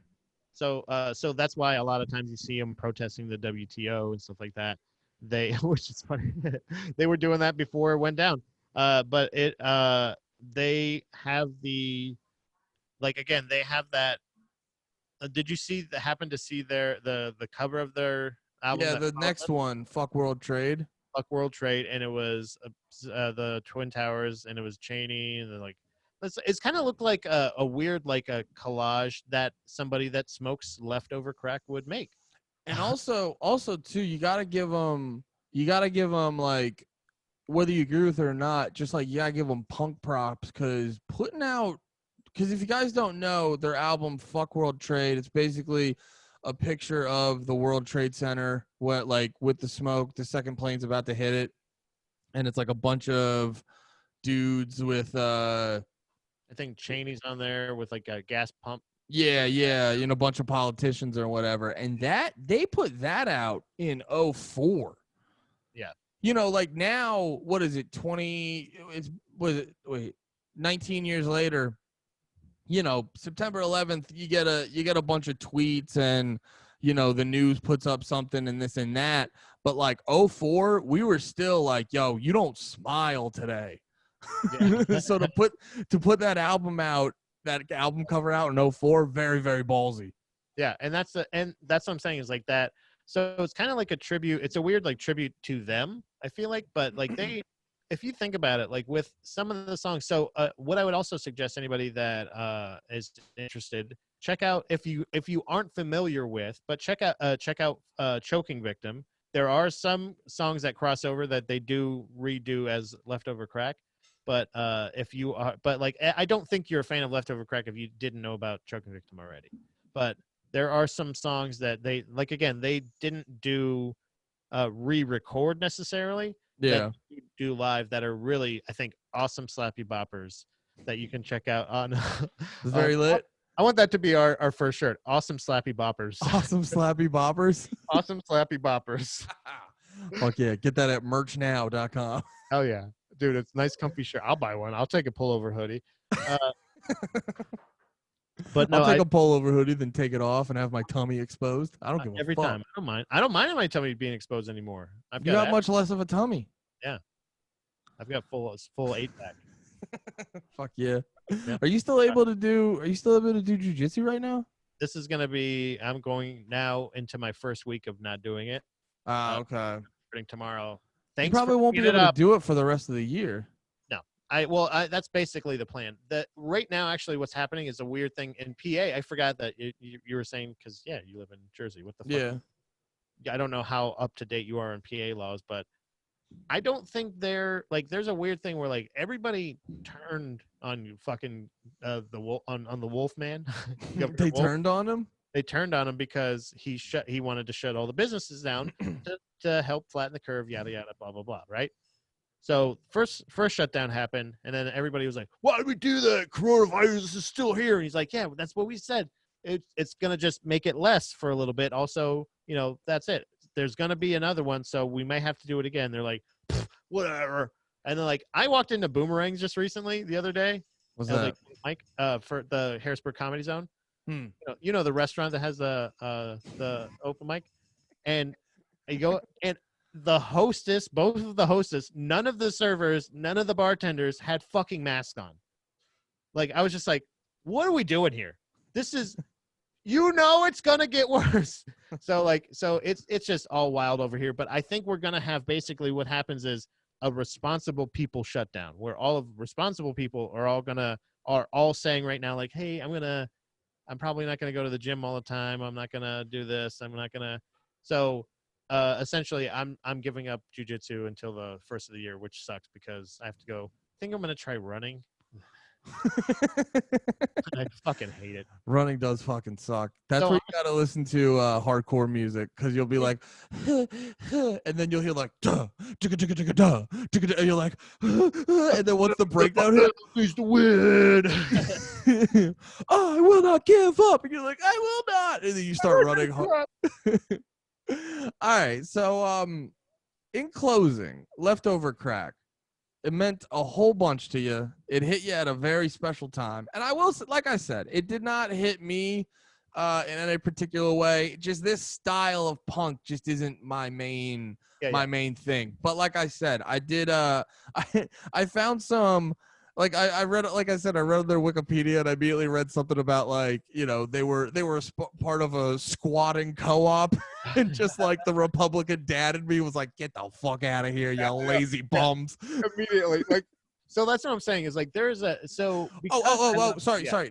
So so that's why a lot of times you see them protesting the WTO and stuff like that. Which is funny, they were doing that before it went down. But they have they have that. Did you happen to see the cover of their album? Yeah, the next one, Fuck World Trade. Fuck World Trade, and it was the Twin Towers, and it was Cheney, and like it's kind of looked like a weird like a collage that somebody that smokes leftover crack would make. And also too, you gotta give them like whether you agree with it or not, just like you gotta give them punk props because if you guys don't know their album Fuck World Trade, it's basically a picture of the World Trade Center, with the smoke, the second plane's about to hit it, and it's like a bunch of dudes with I think Cheney's on there with like a gas pump. Yeah, a bunch of politicians or whatever, and that they put that out in 2004. Yeah, like now, what is it? 19 years later. September 11th, you get a bunch of tweets and, the news puts up something and this and that. But like 2004, we were still like, yo, you don't smile today. Yeah. So to put that album cover out in 2004, very, very ballsy. Yeah. And that's what I'm saying is like that. So it's kind of like a tribute. It's a weird like tribute to them, I feel like, but like if you think about it, like with some of the songs, so what I would also suggest anybody that is interested, check out if you aren't familiar with, but check out Choking Victim. There are some songs that cross over that they do redo as Leftover Crack, but if you are, but like I don't think you're a fan of Leftover Crack if you didn't know about Choking Victim already. But there are some songs that they like. Again, they didn't do re-record necessarily. Yeah, that do live that are really, I think, awesome slappy boppers that you can check out on. It's very lit. I want that to be our first shirt. Awesome slappy boppers. Awesome slappy boppers. Awesome slappy boppers. Fuck yeah! Get that at merchnow.com. Hell yeah, dude! It's a nice, comfy shirt. I'll buy one. I'll take a pullover hoodie. But no, I'll take a pullover hoodie, then take it off and have my tummy exposed. I don't give a every fuck. time. I don't mind my tummy being exposed anymore. You got much less of a tummy. Yeah, I've got full 8-pack. Fuck yeah. Are you still able to do jujitsu right now? This is gonna be. I'm going now into my first week of not doing it. Okay. Tomorrow. You probably won't be able to do it for the rest of the year. No, That's basically the plan. That right now, actually, what's happening is a weird thing in PA. I forgot that you were saying because you live in Jersey. What the fuck? Yeah. I don't know how up to date you are in PA laws, but I don't think they're like. There's a weird thing where like everybody turned on you, fucking the wolf on the Wolfman. Governor They Wolf. turned on him. They turned on him because he wanted to shut all the businesses down to help flatten the curve. Yada yada. Blah blah blah. Right. So first shutdown happened, and then everybody was like, "Why did we do that? Coronavirus is still here." And he's like, "Yeah, that's what we said. It's gonna just make it less for a little bit. Also, that's it. There's gonna be another one, so we may have to do it again." They're like, "Whatever." And then like I walked into Boomerangs just recently the other day. What's And that? Mike, for the Harrisburg Comedy Zone. Hmm. The restaurant that has the open mic, and you go and both of the hostess, none of the servers, none of the bartenders had fucking masks on. Like I was just like, what are we doing here? This is, it's gonna get worse. So it's just all wild over here. But I think we're gonna have basically what happens is a responsible people shutdown, where all of responsible people are all saying right now, like, hey, I'm probably not gonna go to the gym all the time. I'm not gonna do this. I'm not gonna. So essentially, I'm giving up jujitsu until the first of the year, which sucks because I have to go. I think I'm gonna try running. I fucking hate it. Running does fucking suck. That's where you gotta listen to hardcore music because you'll be like, and then you'll hear like, duh, duh, and you're like, and then once the breakdown hits, Who's the win? I will not give up, and you're like, I will not, and then you start running. All right, so in closing, Leftover Crack. It meant a whole bunch to you. It hit you at a very special time. And I will say, like I said, it did not hit me in any particular way. Just this style of punk just isn't my main main thing. But like I said, I did I found some I read, like I said, I read their Wikipedia and I immediately read something about they were part of a squatting co-op and just like the Republican dad in me was like, get the fuck out of here, you lazy bums. Immediately, so that's what I'm saying is like there's a sorry,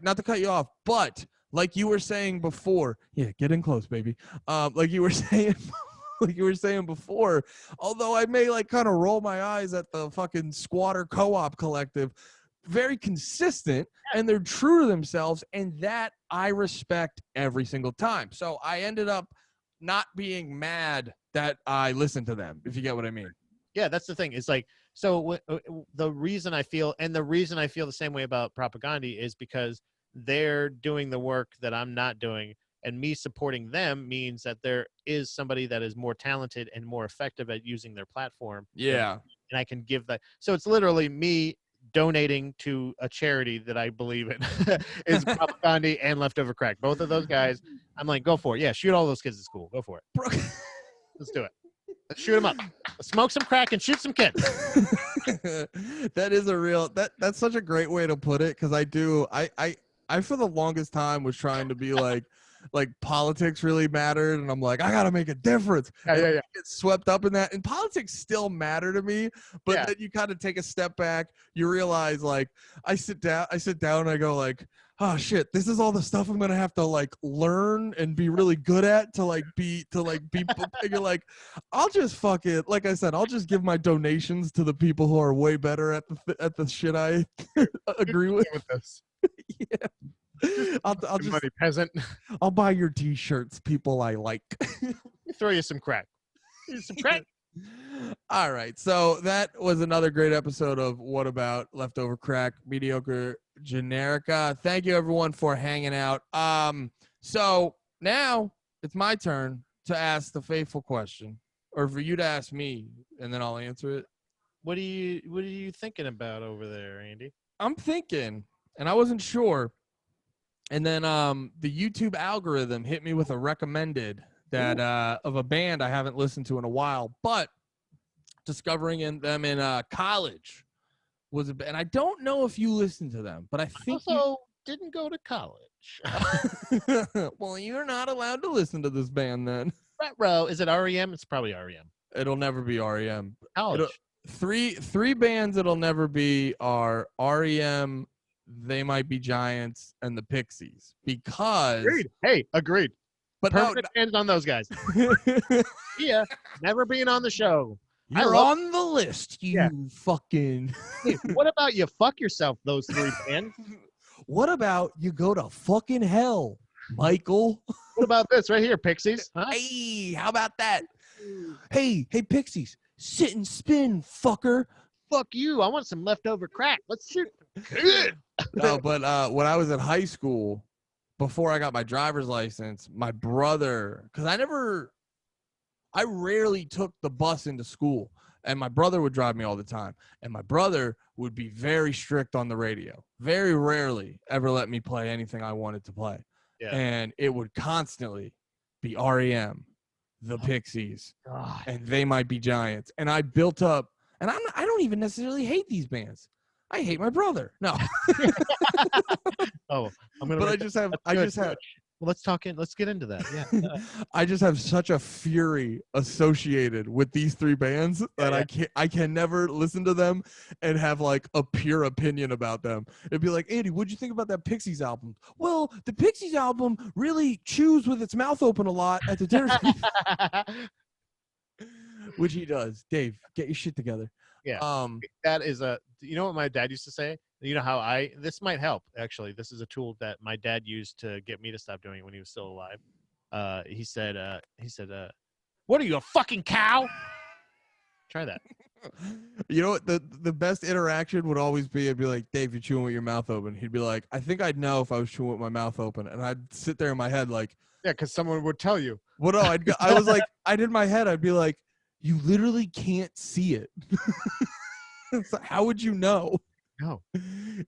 not to cut you off, but like you were saying before, get in close, baby. Like you were saying. Like you were saying before, although I may kind of roll my eyes at the fucking squatter co-op collective, very consistent and they're true to themselves, and that I respect every single time. So I ended up not being mad that I listened to them, if you get what I mean. Yeah, that's the thing. It's like, so the reason I feel the same way about Propaganda is because they're doing the work that I'm not doing. And me supporting them means that there is somebody that is more talented and more effective at using their platform. Yeah. And I can give that. So it's literally me donating to a charity that I believe in is Propaganda and Leftover Crack. Both of those guys, I'm like, go for it. Yeah, shoot all those kids at school. Go for it. Let's do it. Let's shoot them up. Let's smoke some crack and shoot some kids. That is a real, that's such a great way to put it. Cause I for the longest time was trying to be like politics really mattered, and I'm like, I gotta make a difference. Yeah. Get swept up in that, and politics still matter to me, but then you kind of take a step back. You realize, like, I sit down, and I go like, oh shit, this is all the stuff I'm gonna have to learn and be really good at to be. And you're like, I'll just fucking, like I said, I'll just give my donations to the people who are way better at the shit I agree with. This. Yeah. I'll just money, peasant. I'll buy your t-shirts, people I like. Throw you some crack. Some crack. All right. So that was another great episode of What About Leftover Crack, Mediocre, Generica. Thank you everyone for hanging out. So now it's my turn to ask the faithful question, or for you to ask me, and then I'll answer it. What are you thinking about over there, Andy? I'm thinking, and I wasn't sure. And then the YouTube algorithm hit me with a recommended that of a band I haven't listened to in a while, but discovering them in college was and I don't know if you listened to them, but I think also didn't go to college. Well, you're not allowed to listen to this band then. Right, bro. Is it REM? It's probably REM. It'll never be REM. College. three bands that'll never be are REM, They Might Be Giants, and the Pixies. Because, Agreed. Hey, agreed. but no, Permanent fans on those guys. Yeah, never being on the show. you're on the list, you Yeah. fucking. Hey, what about you fuck yourself, those three bands? What about you go to fucking hell, Michael? What about this right here, Pixies? Huh? Hey, how about that? Hey, Pixies, sit and spin, fucker. Fuck you. I want some leftover crack. Let's shoot. No, but when I was in high school, before I got my driver's license, my brother, because I rarely took the bus into school, and my brother would drive me all the time. And my brother would be very strict on the radio. Very rarely ever let me play anything I wanted to play. Yeah. And it would constantly be REM, the Pixies, God. and They Might Be Giants. And I built up, and I don't even necessarily hate these bands. I hate my brother. No. Oh, I'm gonna. But I just have. Well, let's get into that. Yeah. I just have such a fury associated with these three bands that I can never listen to them and have like a pure opinion about them. It'd be like, Andy, what'd you think about that Pixies album? Well, the Pixies album really chews with its mouth open a lot at the dinner table. Which he does. Dave, get your shit together. Yeah. That is you know what my dad used to say? You know how this might help, actually. This is a tool that my dad used to get me to stop doing it when he was still alive. He said, what are you, a fucking cow? Try that. You know what? The best interaction would always be, I'd be like, Dave, you're chewing with your mouth open. He'd be like, I think I'd know if I was chewing with my mouth open. And I'd sit there in my head like, yeah, because someone would tell you. Well, no, I was like, in my head, I'd be like, you literally can't see it. So how would you know? No.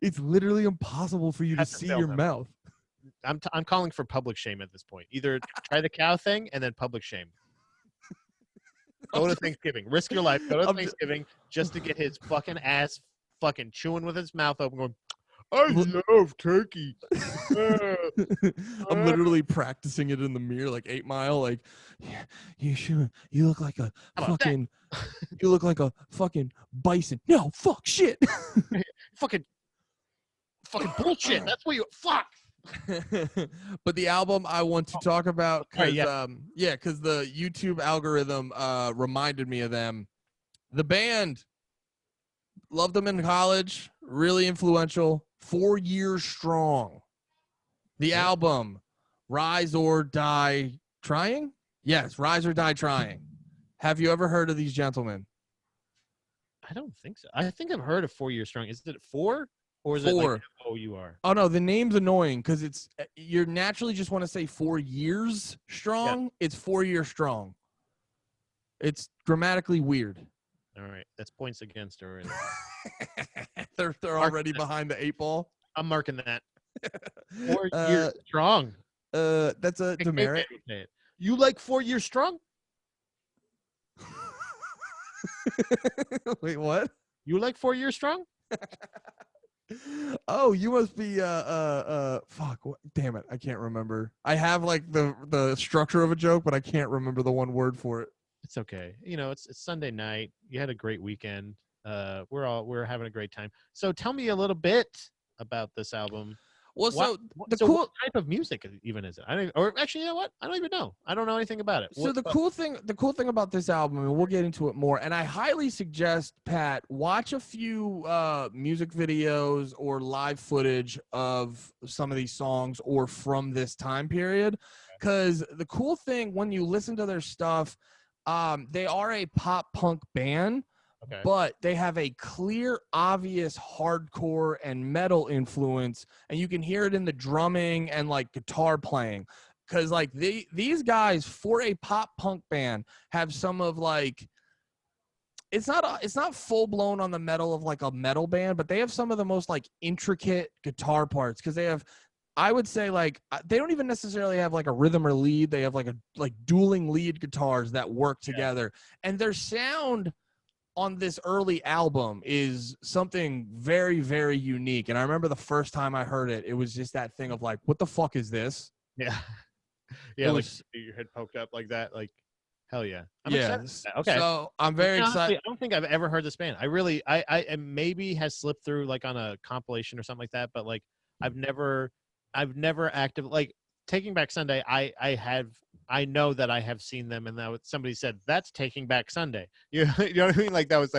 It's literally impossible for you to see your mouth. I'm calling for public shame at this point. Either try the cow thing and then public shame. Go to Thanksgiving. Risk your life. Go to Thanksgiving just to get his fucking ass fucking chewing with his mouth open going, I love turkey. I'm literally practicing it in the mirror, like 8 Mile. Like, yeah, you look like a fucking, you look like a fucking bison. No, fuck, shit. fucking bullshit. That's what you fuck. But the album I want to talk about, because because the YouTube algorithm reminded me of them. The band, loved them in college, really influential. 4 years strong. The album, Rise or Die Trying? Yes, Rise or Die Trying. Have you ever heard of these gentlemen? I don't think so. I think I've heard of 4 years strong. Is it 4? Or is 4. It like FOUR? Oh, no, the name's annoying because you naturally just want to say 4 years strong. Yeah. It's 4 years strong. It's grammatically weird. All right. That's points against her. They're already behind the 8 ball. I'm marking that. 4 years strong. That's a demerit. You like 4 years strong? Wait, what? You like 4 years strong? Oh, you must be fuck, damn it, I can't remember. I have like the structure of a joke, but I can't remember the one word for it. It's okay. You know, it's Sunday night. You had a great weekend. We're having a great time. So tell me a little bit about this album. Well, what type of music even is it? Or actually, you know what? I don't even know. I don't know anything about it. So the cool thing about this album, and we'll get into it more, and I highly suggest, Pat, watch a few music videos or live footage of some of these songs or from this time period, because the cool thing when you listen to their stuff, they are a pop punk band. Okay. But they have a clear, obvious hardcore and metal influence, and you can hear it in the drumming and like guitar playing. Because like these guys, for a pop punk band, have some of like, it's not full blown on the metal of like a metal band, but they have some of the most like intricate guitar parts. Because they have, I would say, like, they don't even necessarily have like a rhythm or lead. They have like dueling lead guitars that work together, and their sound on this early album is something very, very unique. And I remember the first time I heard it, it was just that thing of like, what the fuck is this? Yeah. Yeah. Like your head poked up like that. Like, Hell yeah. I'm excited. Yes. For that. Okay. So I'm very Honestly, excited. I don't think I've ever heard this band. I maybe has slipped through like on a compilation or something like that, but like I've never active like Taking Back Sunday. I know that I have seen them, and somebody said that's Taking Back Sunday. You know what I mean? Like that was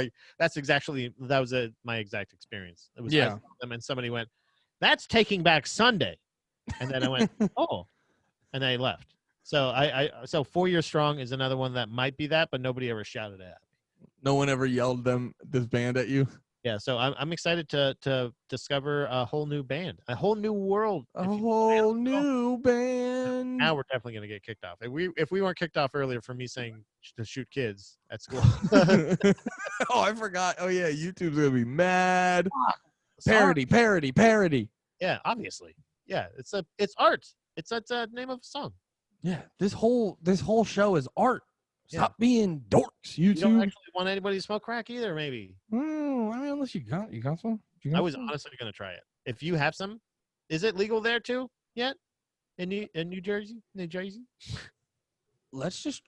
my exact experience. It was I Yeah. saw them and somebody went, "That's Taking Back Sunday," and then I went, "Oh," and I left. So 4 Years Strong is another one that might be that, but nobody ever shouted at. No one ever yelled this band at you. Yeah, so I'm excited to discover a whole new band, a whole new world. A whole new Now band. we're definitely gonna get kicked off. If we weren't kicked off earlier for me saying to shoot kids at school. Oh, I forgot. Oh yeah, YouTube's gonna be mad. Sorry. Parody. Yeah, obviously. Yeah, it's art. It's the name of a song. Yeah, this whole show is art. Stop Yeah. being dorks, You don't YouTube. actually want anybody to smoke crack either, maybe. I mean, unless you got some. I was honestly gonna try it. If you have some, is it legal there too yet? In New Jersey? New Jersey? Let's just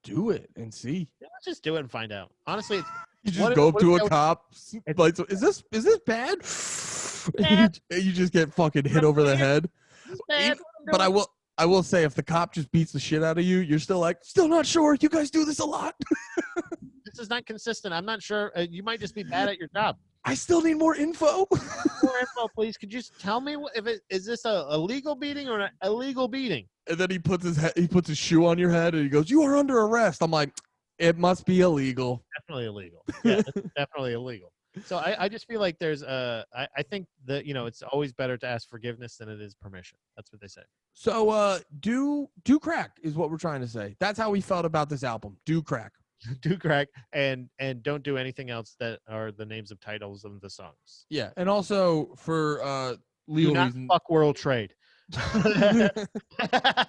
do it and see. Yeah, let's just do it and find out. Honestly, You just go up to a cop. Like, is this bad? Bad. And you just get fucking hit over the head. But I will say, if the cop just beats the shit out of you, you're still not sure. You guys do this a lot. This is not consistent. I'm not sure. You might just be bad at your job. I still need more info. More info, please. Could you just tell me is this a legal beating or an illegal beating? And then he puts his shoe on your head and he goes, "You are under arrest." I'm like, it must be illegal. Definitely illegal. Yeah, it's definitely illegal. So I just feel like there's I think that it's always better to ask forgiveness than it is permission. That's what they say. So do crack is what we're trying to say. That's how we felt about this album. Do crack. Do crack and don't do anything else that are the names of titles of the songs. Yeah, and also for legal reasons, fuck World Trade.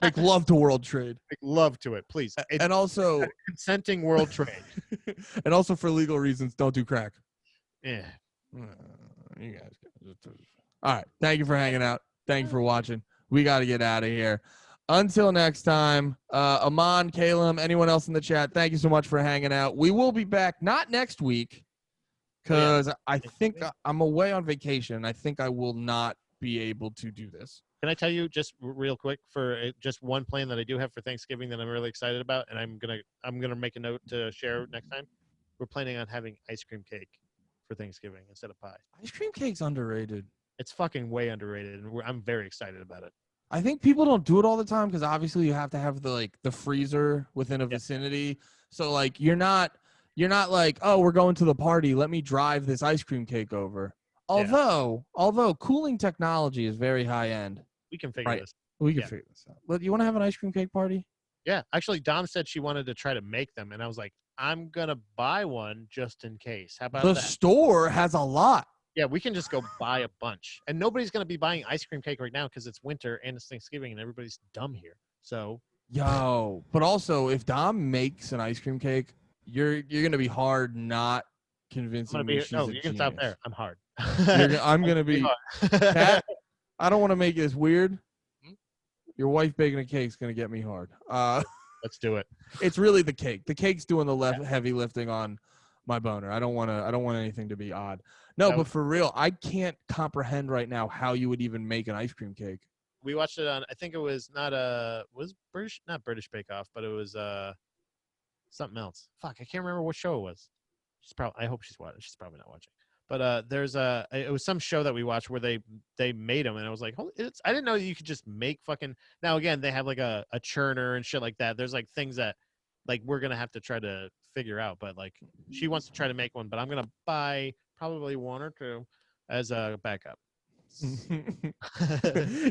make love to World Trade. Make love to it, please. And also consenting World Trade. And also for legal reasons, don't do crack. Yeah. You guys. All right. Thank you for hanging out. Thank you for watching. We got to get out of here. Until next time, Aman, Calum, anyone else in the chat, thank you so much for hanging out. We will be back, not next week, because I think I'm away on vacation. I think I will not be able to do this. Can I tell you just real quick for just one plan that I do have for Thanksgiving that I'm really excited about, and I'm gonna make a note to share next time. We're planning on having ice cream cake for Thanksgiving instead of pie. Ice cream cake's underrated. It's fucking way underrated, and I'm very excited about it. I think people don't do it all the time because obviously you have to have the freezer within a vicinity. So like you're not like, oh, we're going to the party, let me drive this ice cream cake over. Although cooling technology is very high end. We can figure this. We can figure this out. But you want to have an ice cream cake party? Yeah, actually, Dom said she wanted to try to make them, and I was like, I'm gonna buy one just in case. How about the that? store has a lot. Yeah, we can just go buy a bunch, and nobody's gonna be buying ice cream cake right now because it's winter and it's Thanksgiving, and everybody's dumb here. So, but also if Dom makes an ice cream cake, you're gonna be hard not convincing me. No, you can stop there. I'm hard. I'm gonna be. Pat, I don't want to make this weird. Your wife baking a cake's gonna get me hard. Let's do it. It's really the cake. The cake's doing the heavy lifting on my boner. I don't want anything to be odd. No, but for real, I can't comprehend right now how you would even make an ice cream cake. We watched it on. I think it was not British Bake Off, but it was something else. Fuck, I can't remember what show it was. I hope she's watching. She's probably not watching. But it was some show that we watched where they made them, and I was like, I didn't know you could just make fucking. Now again, they have like a churner and shit like that. There's like things that like we're gonna have to try to figure out. But like she wants to try to make one, but I'm gonna buy probably one or two as a backup.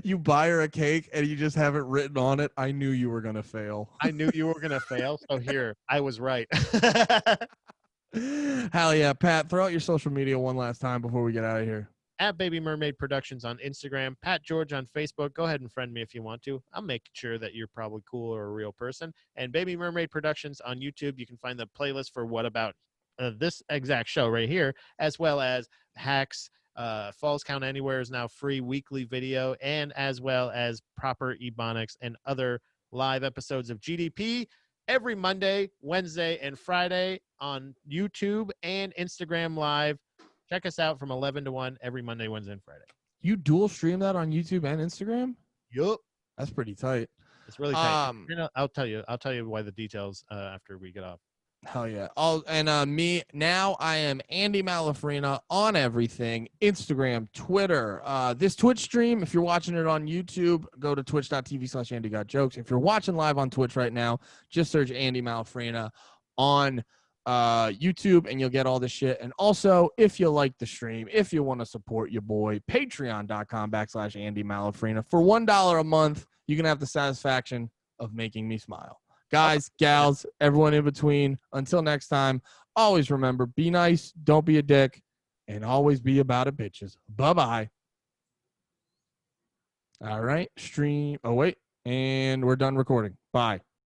You buy her a cake and you just have it written on it. I knew you were gonna fail. I knew you were gonna fail. So here, I was right. Hell yeah, Pat, throw out your social media one last time before we get out of here. At Baby Mermaid Productions on Instagram, Pat George on Facebook. Go ahead and friend me if you want to. I'm making sure that you're probably cool or a real person. And Baby Mermaid Productions on YouTube. You can find the playlist for What About this exact show right here, as well as Hacks. Falls Count Anywhere is now free weekly video, and as well as proper Ebonics and other live episodes of GDP. every Monday, Wednesday, and Friday on YouTube and Instagram Live. Check us out from 11 to 1 every Monday, Wednesday, and Friday. You dual stream that on YouTube and Instagram? Yup. That's pretty tight. It's really tight. I'll tell you why the details after we get off. Hell yeah. Me now, I am Andy Malafrina on everything. Instagram, Twitter, this Twitch stream. If you're watching it on YouTube, go to twitch.tv/AndyGotJokes. If you're watching live on Twitch right now, just search Andy Malafrina on YouTube and you'll get all this shit. And also, if you like the stream, if you want to support your boy, patreon.com/Andy Malafrina. For $1 a month, you can have the satisfaction of making me smile. Guys, gals, everyone in between, until next time, always remember, be nice, don't be a dick, and always be about it, bitches. Bye-bye. All right, stream. Oh, wait, and we're done recording. Bye.